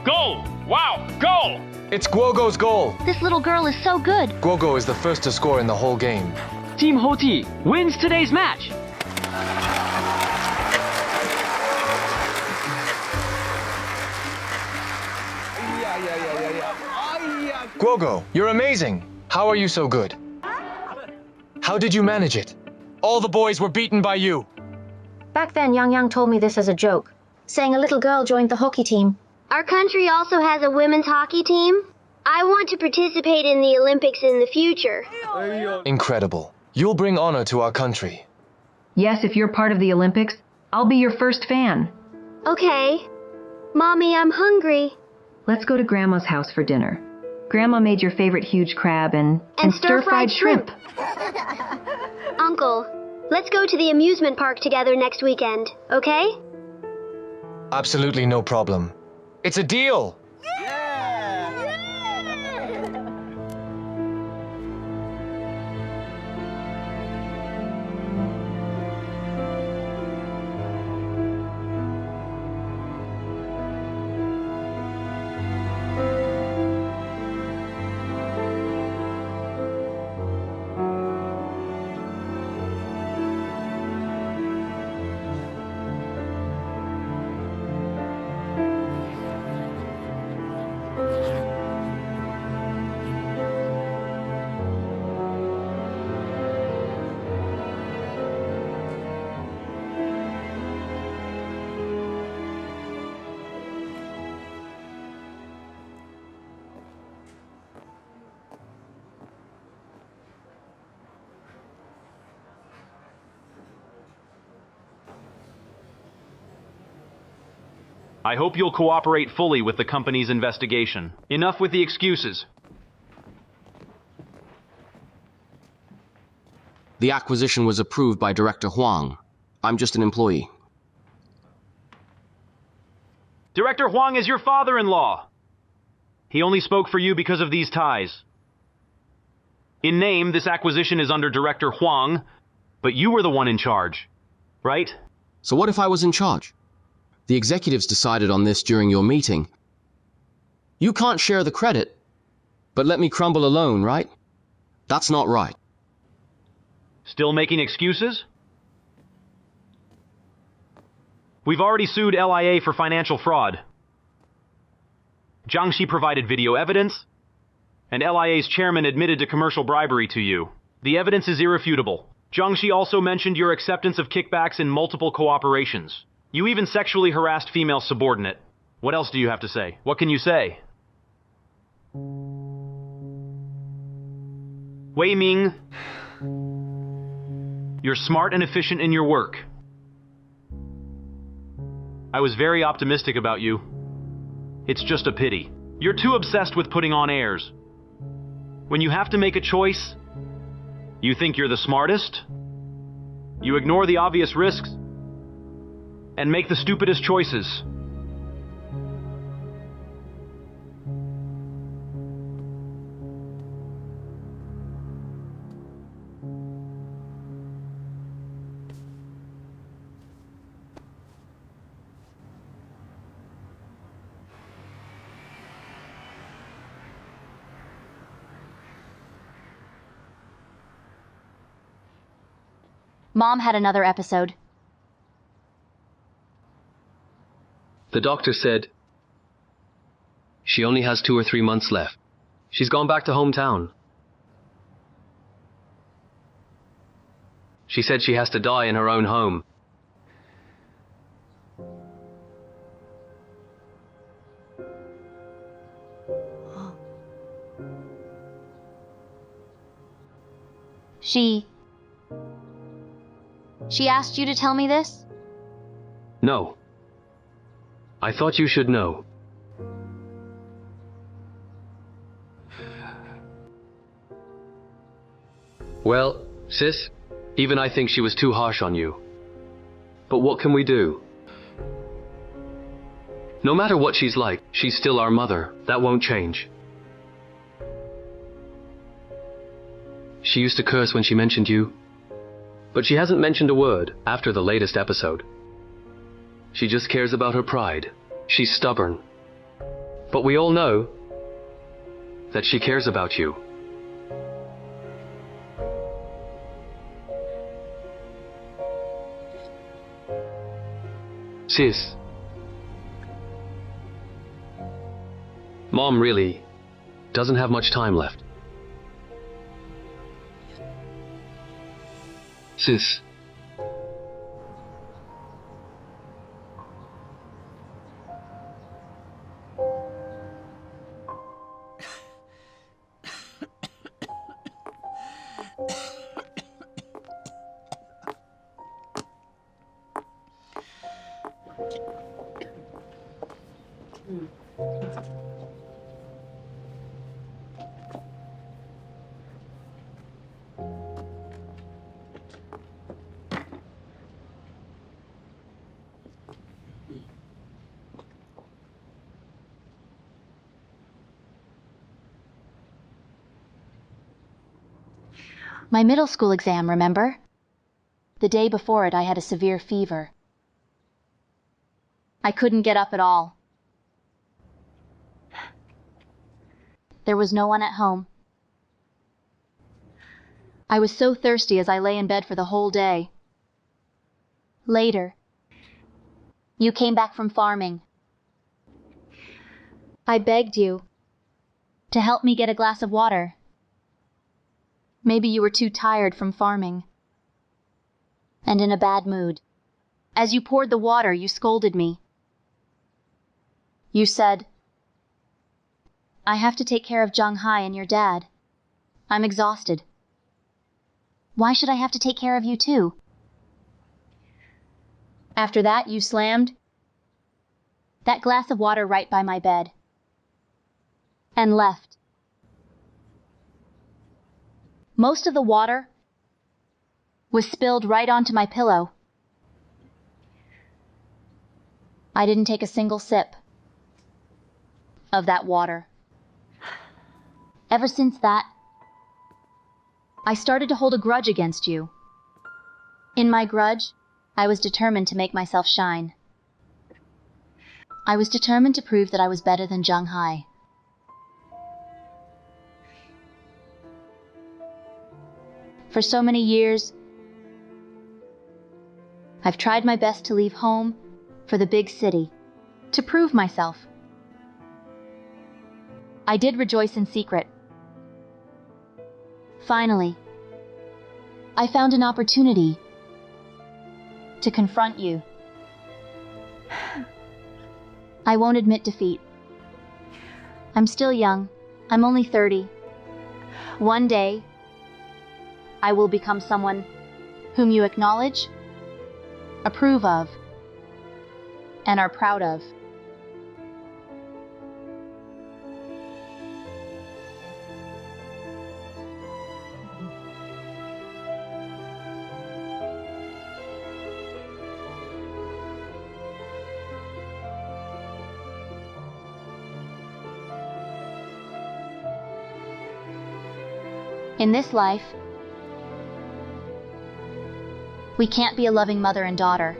Goal! Wow! Goal! It's Guogo's goal. This little girl is so good. Guogo is the first to score in the whole game. Team Hoti wins today's match. Guogo, you're amazing. How are you so good? How did you manage it? All the boys were beaten by you. Back then, Yang told me this as a joke, saying a little girl joined the hockey team. Our country also has a women's hockey team. I want to participate in the Olympics in the future. Incredible. You'll bring honor to our country. Yes, if you're part of the Olympics, I'll be your first fan. Okay. Mommy, I'm hungry. Let's go to Grandma's house for dinner. Grandma made your favorite huge crab and stir-fried shrimp. Uncle, let's go to the amusement park together next weekend, okay? Absolutely no problem. It's a deal! I hope you'll cooperate fully with the company's investigation. Enough with the excuses. The acquisition was approved by Director Huang. I'm just an employee. Director Huang is your father-in-law. He only spoke for you because of these ties. In name, this acquisition is under Director Huang, but you were the one in charge, right? So what if I was in charge? The executives decided on this during your meeting. You can't share the credit, but let me crumble alone, right? That's not right. Still making excuses? We've already sued LIA for financial fraud. Jiang Xi provided video evidence, and LIA's chairman admitted to commercial bribery to you. The evidence is irrefutable. Jiang Xi also mentioned your acceptance of kickbacks in multiple cooperations. You even sexually harassed female subordinate. What else do you have to say? What can you say? Wei Ming, you're smart and efficient in your work. I was very optimistic about you. It's just a pity. You're too obsessed with putting on airs. When you have to make a choice, you think you're the smartest, you ignore the obvious risks, and make the stupidest choices. Mom had another episode. The doctor said she only has 2 or 3 months left. She's gone back to hometown. She said she has to die in her own home. She asked you to tell me this? No. I thought you should know. Well, sis, even I think she was too harsh on you. But what can we do? No matter what she's like, she's still our mother. That won't change. She used to curse when she mentioned you, but she hasn't mentioned a word after the latest episode. She just cares about her pride. She's stubborn. But we all know that she cares about you. Sis, Mom really doesn't have much time left. Sis. My middle school exam, remember? The day before it, I had a severe fever. I couldn't get up at all. There was no one at home. I was so thirsty as I lay in bed for the whole day. Later, you came back from farming. I begged you to help me get a glass of water. Maybe you were too tired from farming and in a bad mood. As you poured the water, you scolded me. You said, "I have to take care of Zhang Hai and your dad. I'm exhausted. Why should I have to take care of you too?" After that, you slammed that glass of water right by my bed and left. Most of the water was spilled right onto my pillow. I didn't take a single sip of that water. Ever since that, I started to hold a grudge against you. In my grudge, I was determined to make myself shine. I was determined to prove that I was better than Zhang Hai. For so many years, I've tried my best to leave home for the big city, to prove myself. I did rejoice in secret. Finally, I found an opportunity to confront you. I won't admit defeat. I'm still young. I'm only 30. One day, I will become someone whom you acknowledge, approve of, and are proud of. In this life, we can't be a loving mother and daughter.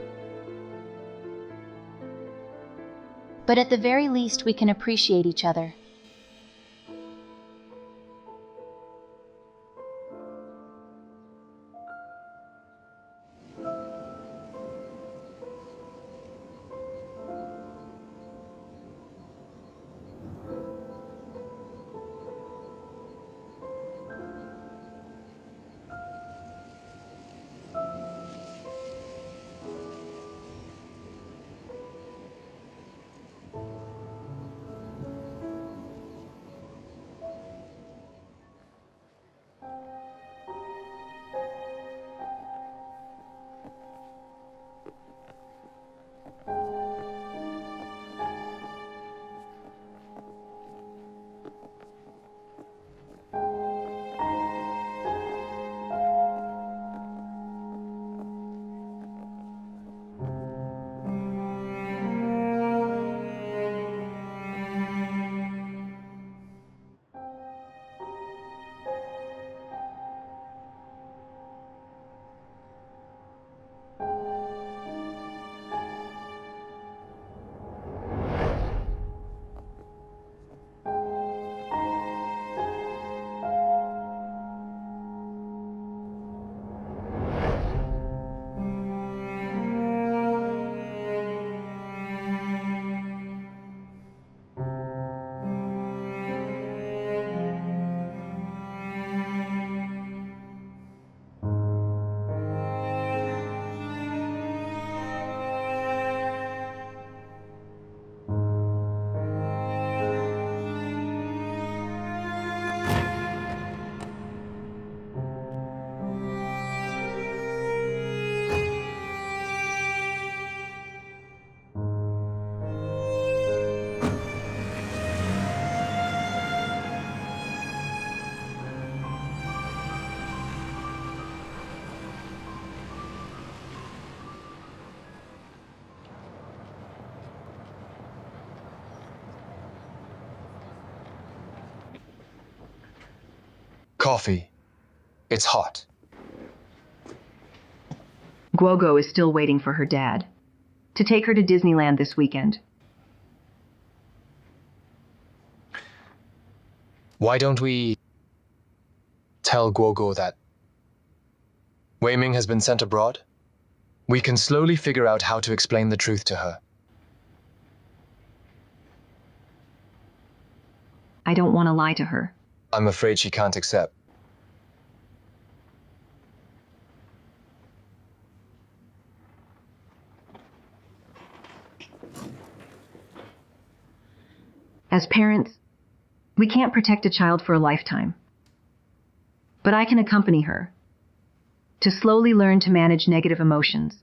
But at the very least, we can appreciate each other. Coffee. It's hot. Guogo is still waiting for her dad to take her to Disneyland this weekend. Why don't we tell Guogo that Wei Ming has been sent abroad? We can slowly figure out how to explain the truth to her. I don't want to lie to her. I'm afraid she can't accept. As parents, we can't protect a child for a lifetime. But I can accompany her to slowly learn to manage negative emotions.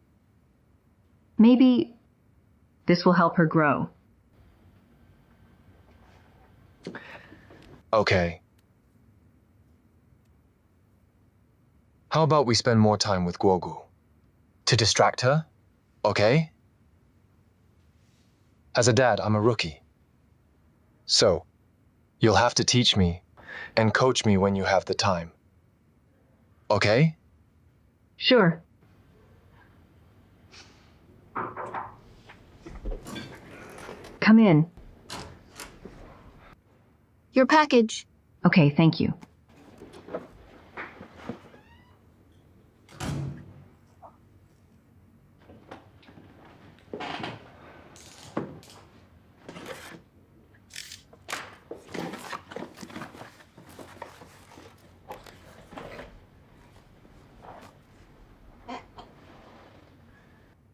Maybe this will help her grow. Okay. How about we spend more time with Guogu? To distract her? Okay? As a dad, I'm a rookie. So, you'll have to teach me and coach me when you have the time. Okay? Sure. Come in. Your package. Okay, thank you.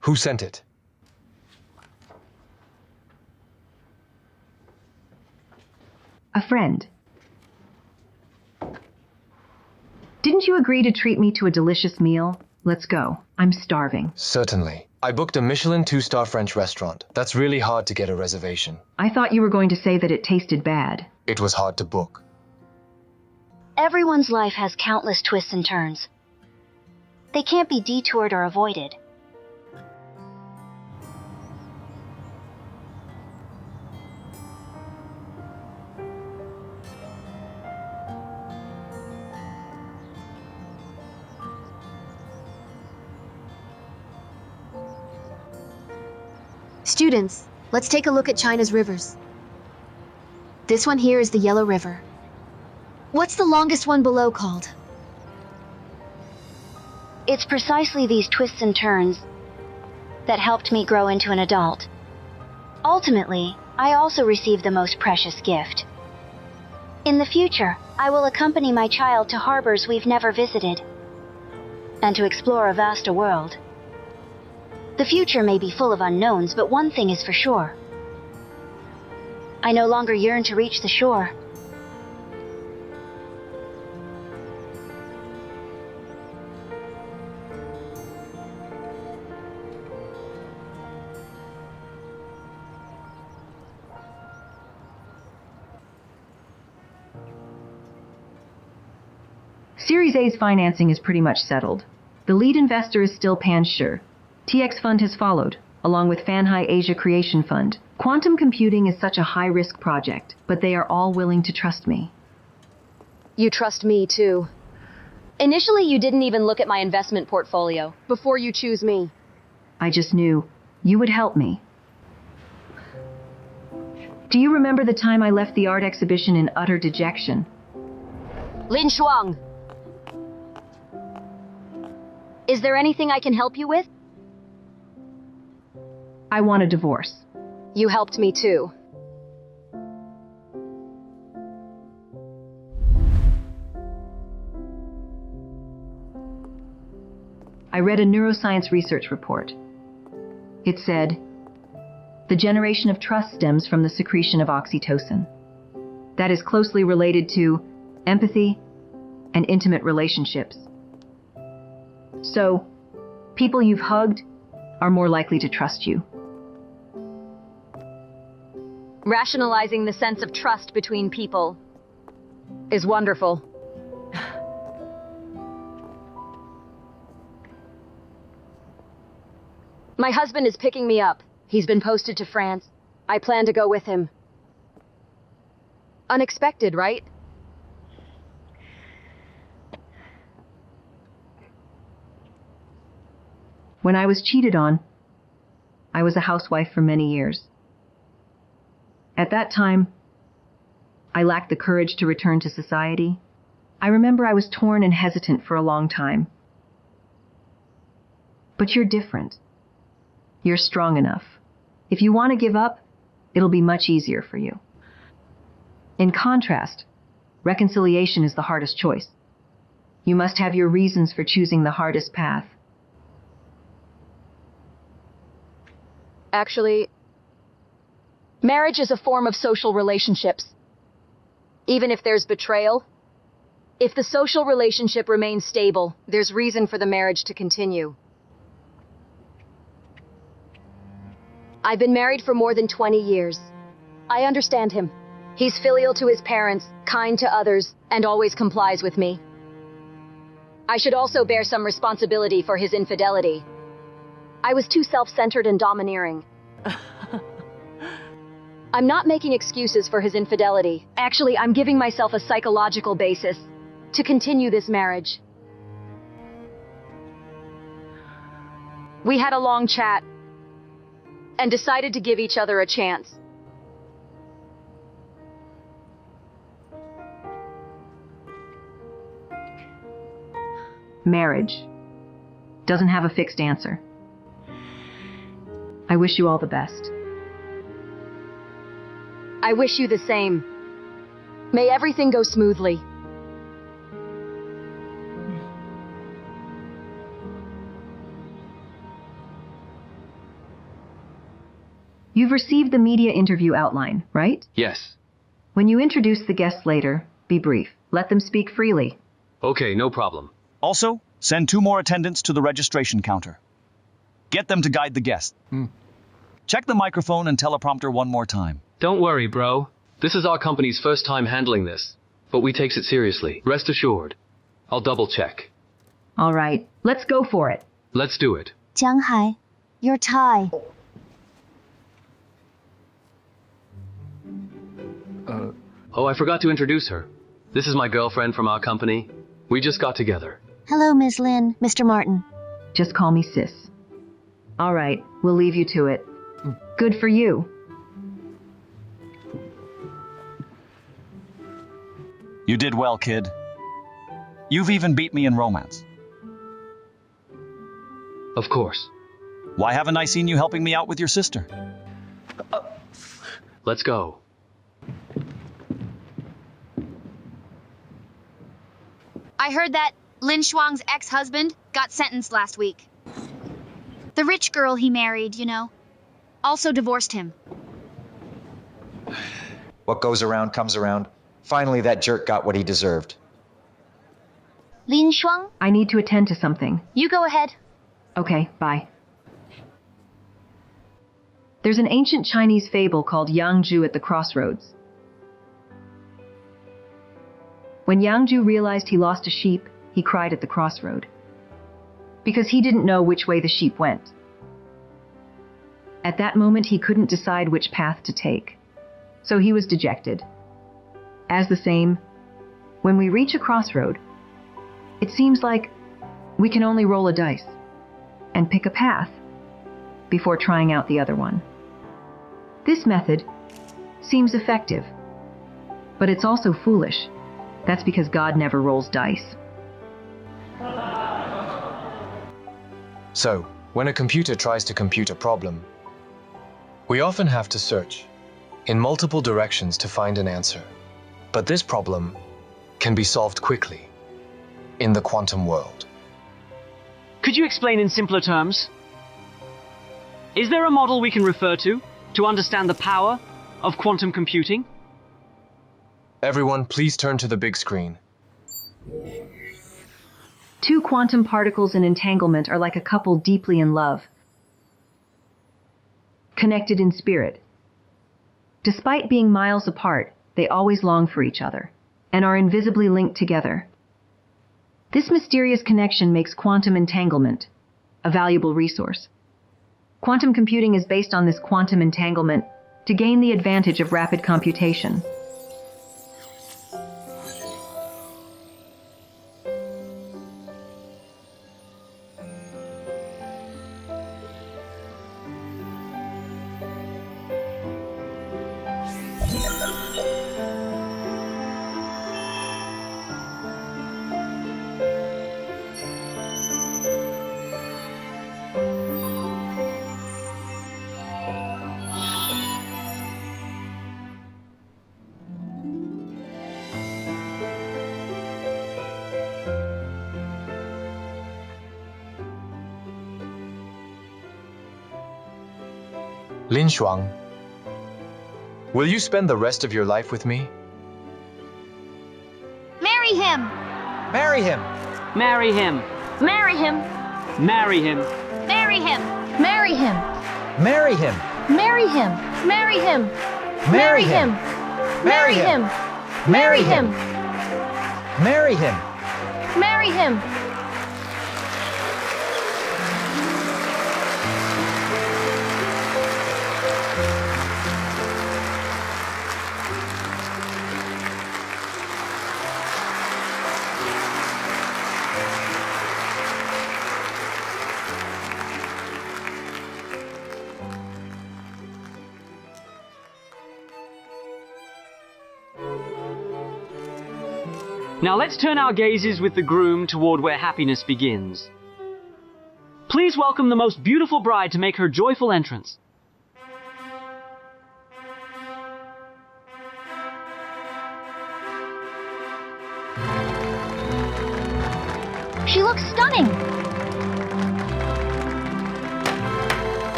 Who sent it? A friend. Didn't you agree to treat me to a delicious meal? Let's go. I'm starving. Certainly. I booked a Michelin 2-star French restaurant. That's really hard to get a reservation. I thought you were going to say that it tasted bad. It was hard to book. Everyone's life has countless twists and turns. They can't be detoured or avoided. Students, let's take a look at China's rivers. This one here is the Yellow River. What's the longest one below called? It's precisely these twists and turns that helped me grow into an adult. Ultimately, I also received the most precious gift. In the future, I will accompany my child to harbors we've never visited, and to explore a vaster world. The future may be full of unknowns, but one thing is for sure. I no longer yearn to reach the shore. Series A's financing is pretty much settled. The lead investor is still Pan Shi. TX Fund has followed, along with Fanhai Asia Creation Fund. Quantum computing is such a high-risk project, but they are all willing to trust me. You trust me, too. Initially, you didn't even look at my investment portfolio before you choose me. I just knew you would help me. Do you remember the time I left the art exhibition in utter dejection? Lin Shuang! Is there anything I can help you with? I want a divorce. You helped me too. I read a neuroscience research report. It said, the generation of trust stems from the secretion of oxytocin. That is closely related to empathy and intimate relationships. So, people you've hugged are more likely to trust you. Rationalizing the sense of trust between people is wonderful. My husband is picking me up. He's been posted to France. I plan to go with him. Unexpected, right? When I was cheated on, I was a housewife for many years. At that time, I lacked the courage to return to society. I remember I was torn and hesitant for a long time. But you're different. You're strong enough. If you want to give up, it'll be much easier for you. In contrast, reconciliation is the hardest choice. You must have your reasons for choosing the hardest path. Actually, marriage is a form of social relationships. Even if there's betrayal, if the social relationship remains stable, there's reason for the marriage to continue. I've been married for more than 20 years. I understand him. He's filial to his parents, kind to others, and always complies with me. I should also bear some responsibility for his infidelity. I was too self-centered and domineering. I'm not making excuses for his infidelity. Actually, I'm giving myself a psychological basis to continue this marriage. We had a long chat and decided to give each other a chance. Marriage doesn't have a fixed answer. I wish you all the best. I wish you the same. May everything go smoothly. You've received the media interview outline, right? Yes. When you introduce the guests later, be brief. Let them speak freely. Okay, no problem. Also, send 2 more attendants to the registration counter. Get them to guide the guests. Check the microphone and teleprompter 1 more time. Don't worry, bro. This is our company's first time handling this, but we takes it seriously. Rest assured. I'll double check. All right, let's go for it. Let's do it. Jiang Hai, your tie. Oh, I forgot to introduce her. This is my girlfriend from our company. We just got together. Hello, Ms. Lin, Mr. Martin. Just call me sis. All right, we'll leave you to it. Good for you. You did well, kid. You've even beat me in romance. Of course. Why haven't I seen you helping me out with your sister? Let's go. I heard that Lin Shuang's ex-husband got sentenced last week. The rich girl he married, you know, also divorced him. What goes around comes around. Finally, that jerk got what he deserved. Lin Shuang? I need to attend to something. You go ahead. Okay, bye. There's an ancient Chinese fable called Yangju at the Crossroads. When Yangju realized he lost a sheep, he cried at the crossroad, because he didn't know which way the sheep went. At that moment, he couldn't decide which path to take, so he was dejected. As the same, when we reach a crossroad, it seems like we can only roll a dice and pick a path before trying out the other one. This method seems effective, but it's also foolish. That's because God never rolls dice. So, when a computer tries to compute a problem, we often have to search in multiple directions to find an answer. But this problem can be solved quickly in the quantum world. Could you explain in simpler terms? Is there a model we can refer to understand the power of quantum computing? Everyone, please turn to the big screen. 2 quantum particles in entanglement are like a couple deeply in love, connected in spirit. Despite being miles apart, they always long for each other and are invisibly linked together. This mysterious connection makes quantum entanglement a valuable resource. Quantum computing is based on this quantum entanglement to gain the advantage of rapid computation. Lin Shuang, will you spend the rest of your life with me? Marry him! Marry him! Marry him. Marry him! Marry him. Marry him! Marry him! Marry him! Marry him! Marry him! Marry him! Marry him! Marry him! Marry him! Marry him! Now let's turn our gazes with the groom toward where happiness begins. Please welcome the most beautiful bride to make her joyful entrance. She looks stunning!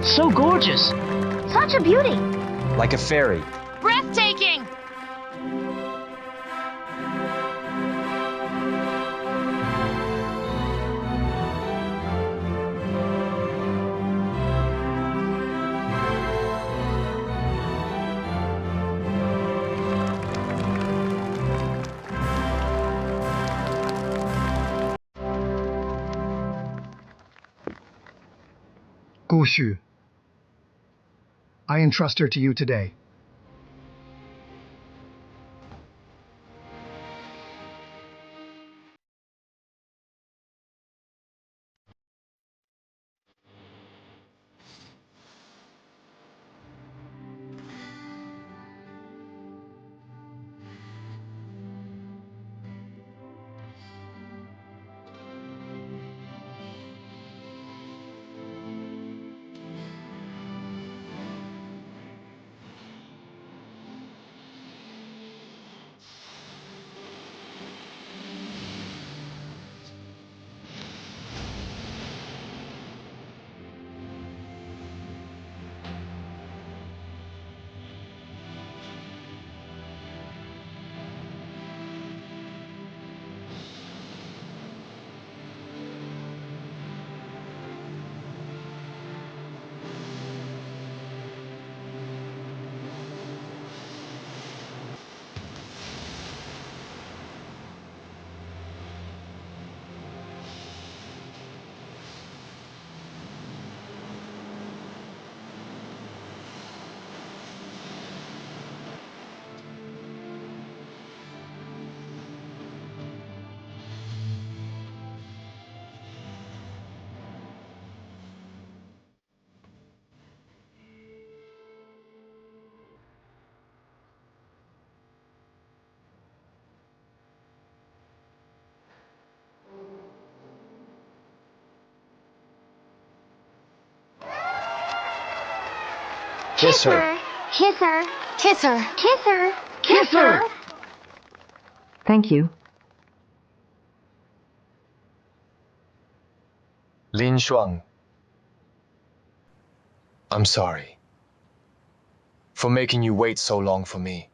So gorgeous! Such a beauty! Like a fairy. Breathtaking! Gu Xu. I entrust her to you today. Kiss her. Kiss her. Kiss her. Kiss her. Kiss her! Thank you. Lin Shuang. I'm sorry for making you wait so long for me.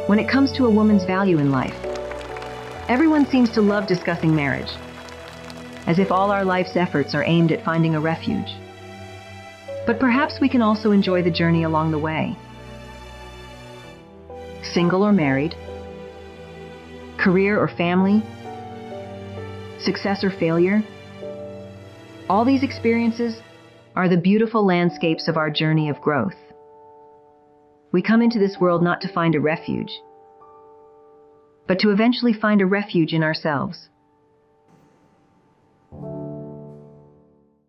When it comes to a woman's value in life, everyone seems to love discussing marriage, as if all our life's efforts are aimed at finding a refuge. But perhaps we can also enjoy the journey along the way. Single or married, career or family, success or failure, all these experiences are the beautiful landscapes of our journey of growth. We come into this world not to find a refuge, but to eventually find a refuge in ourselves.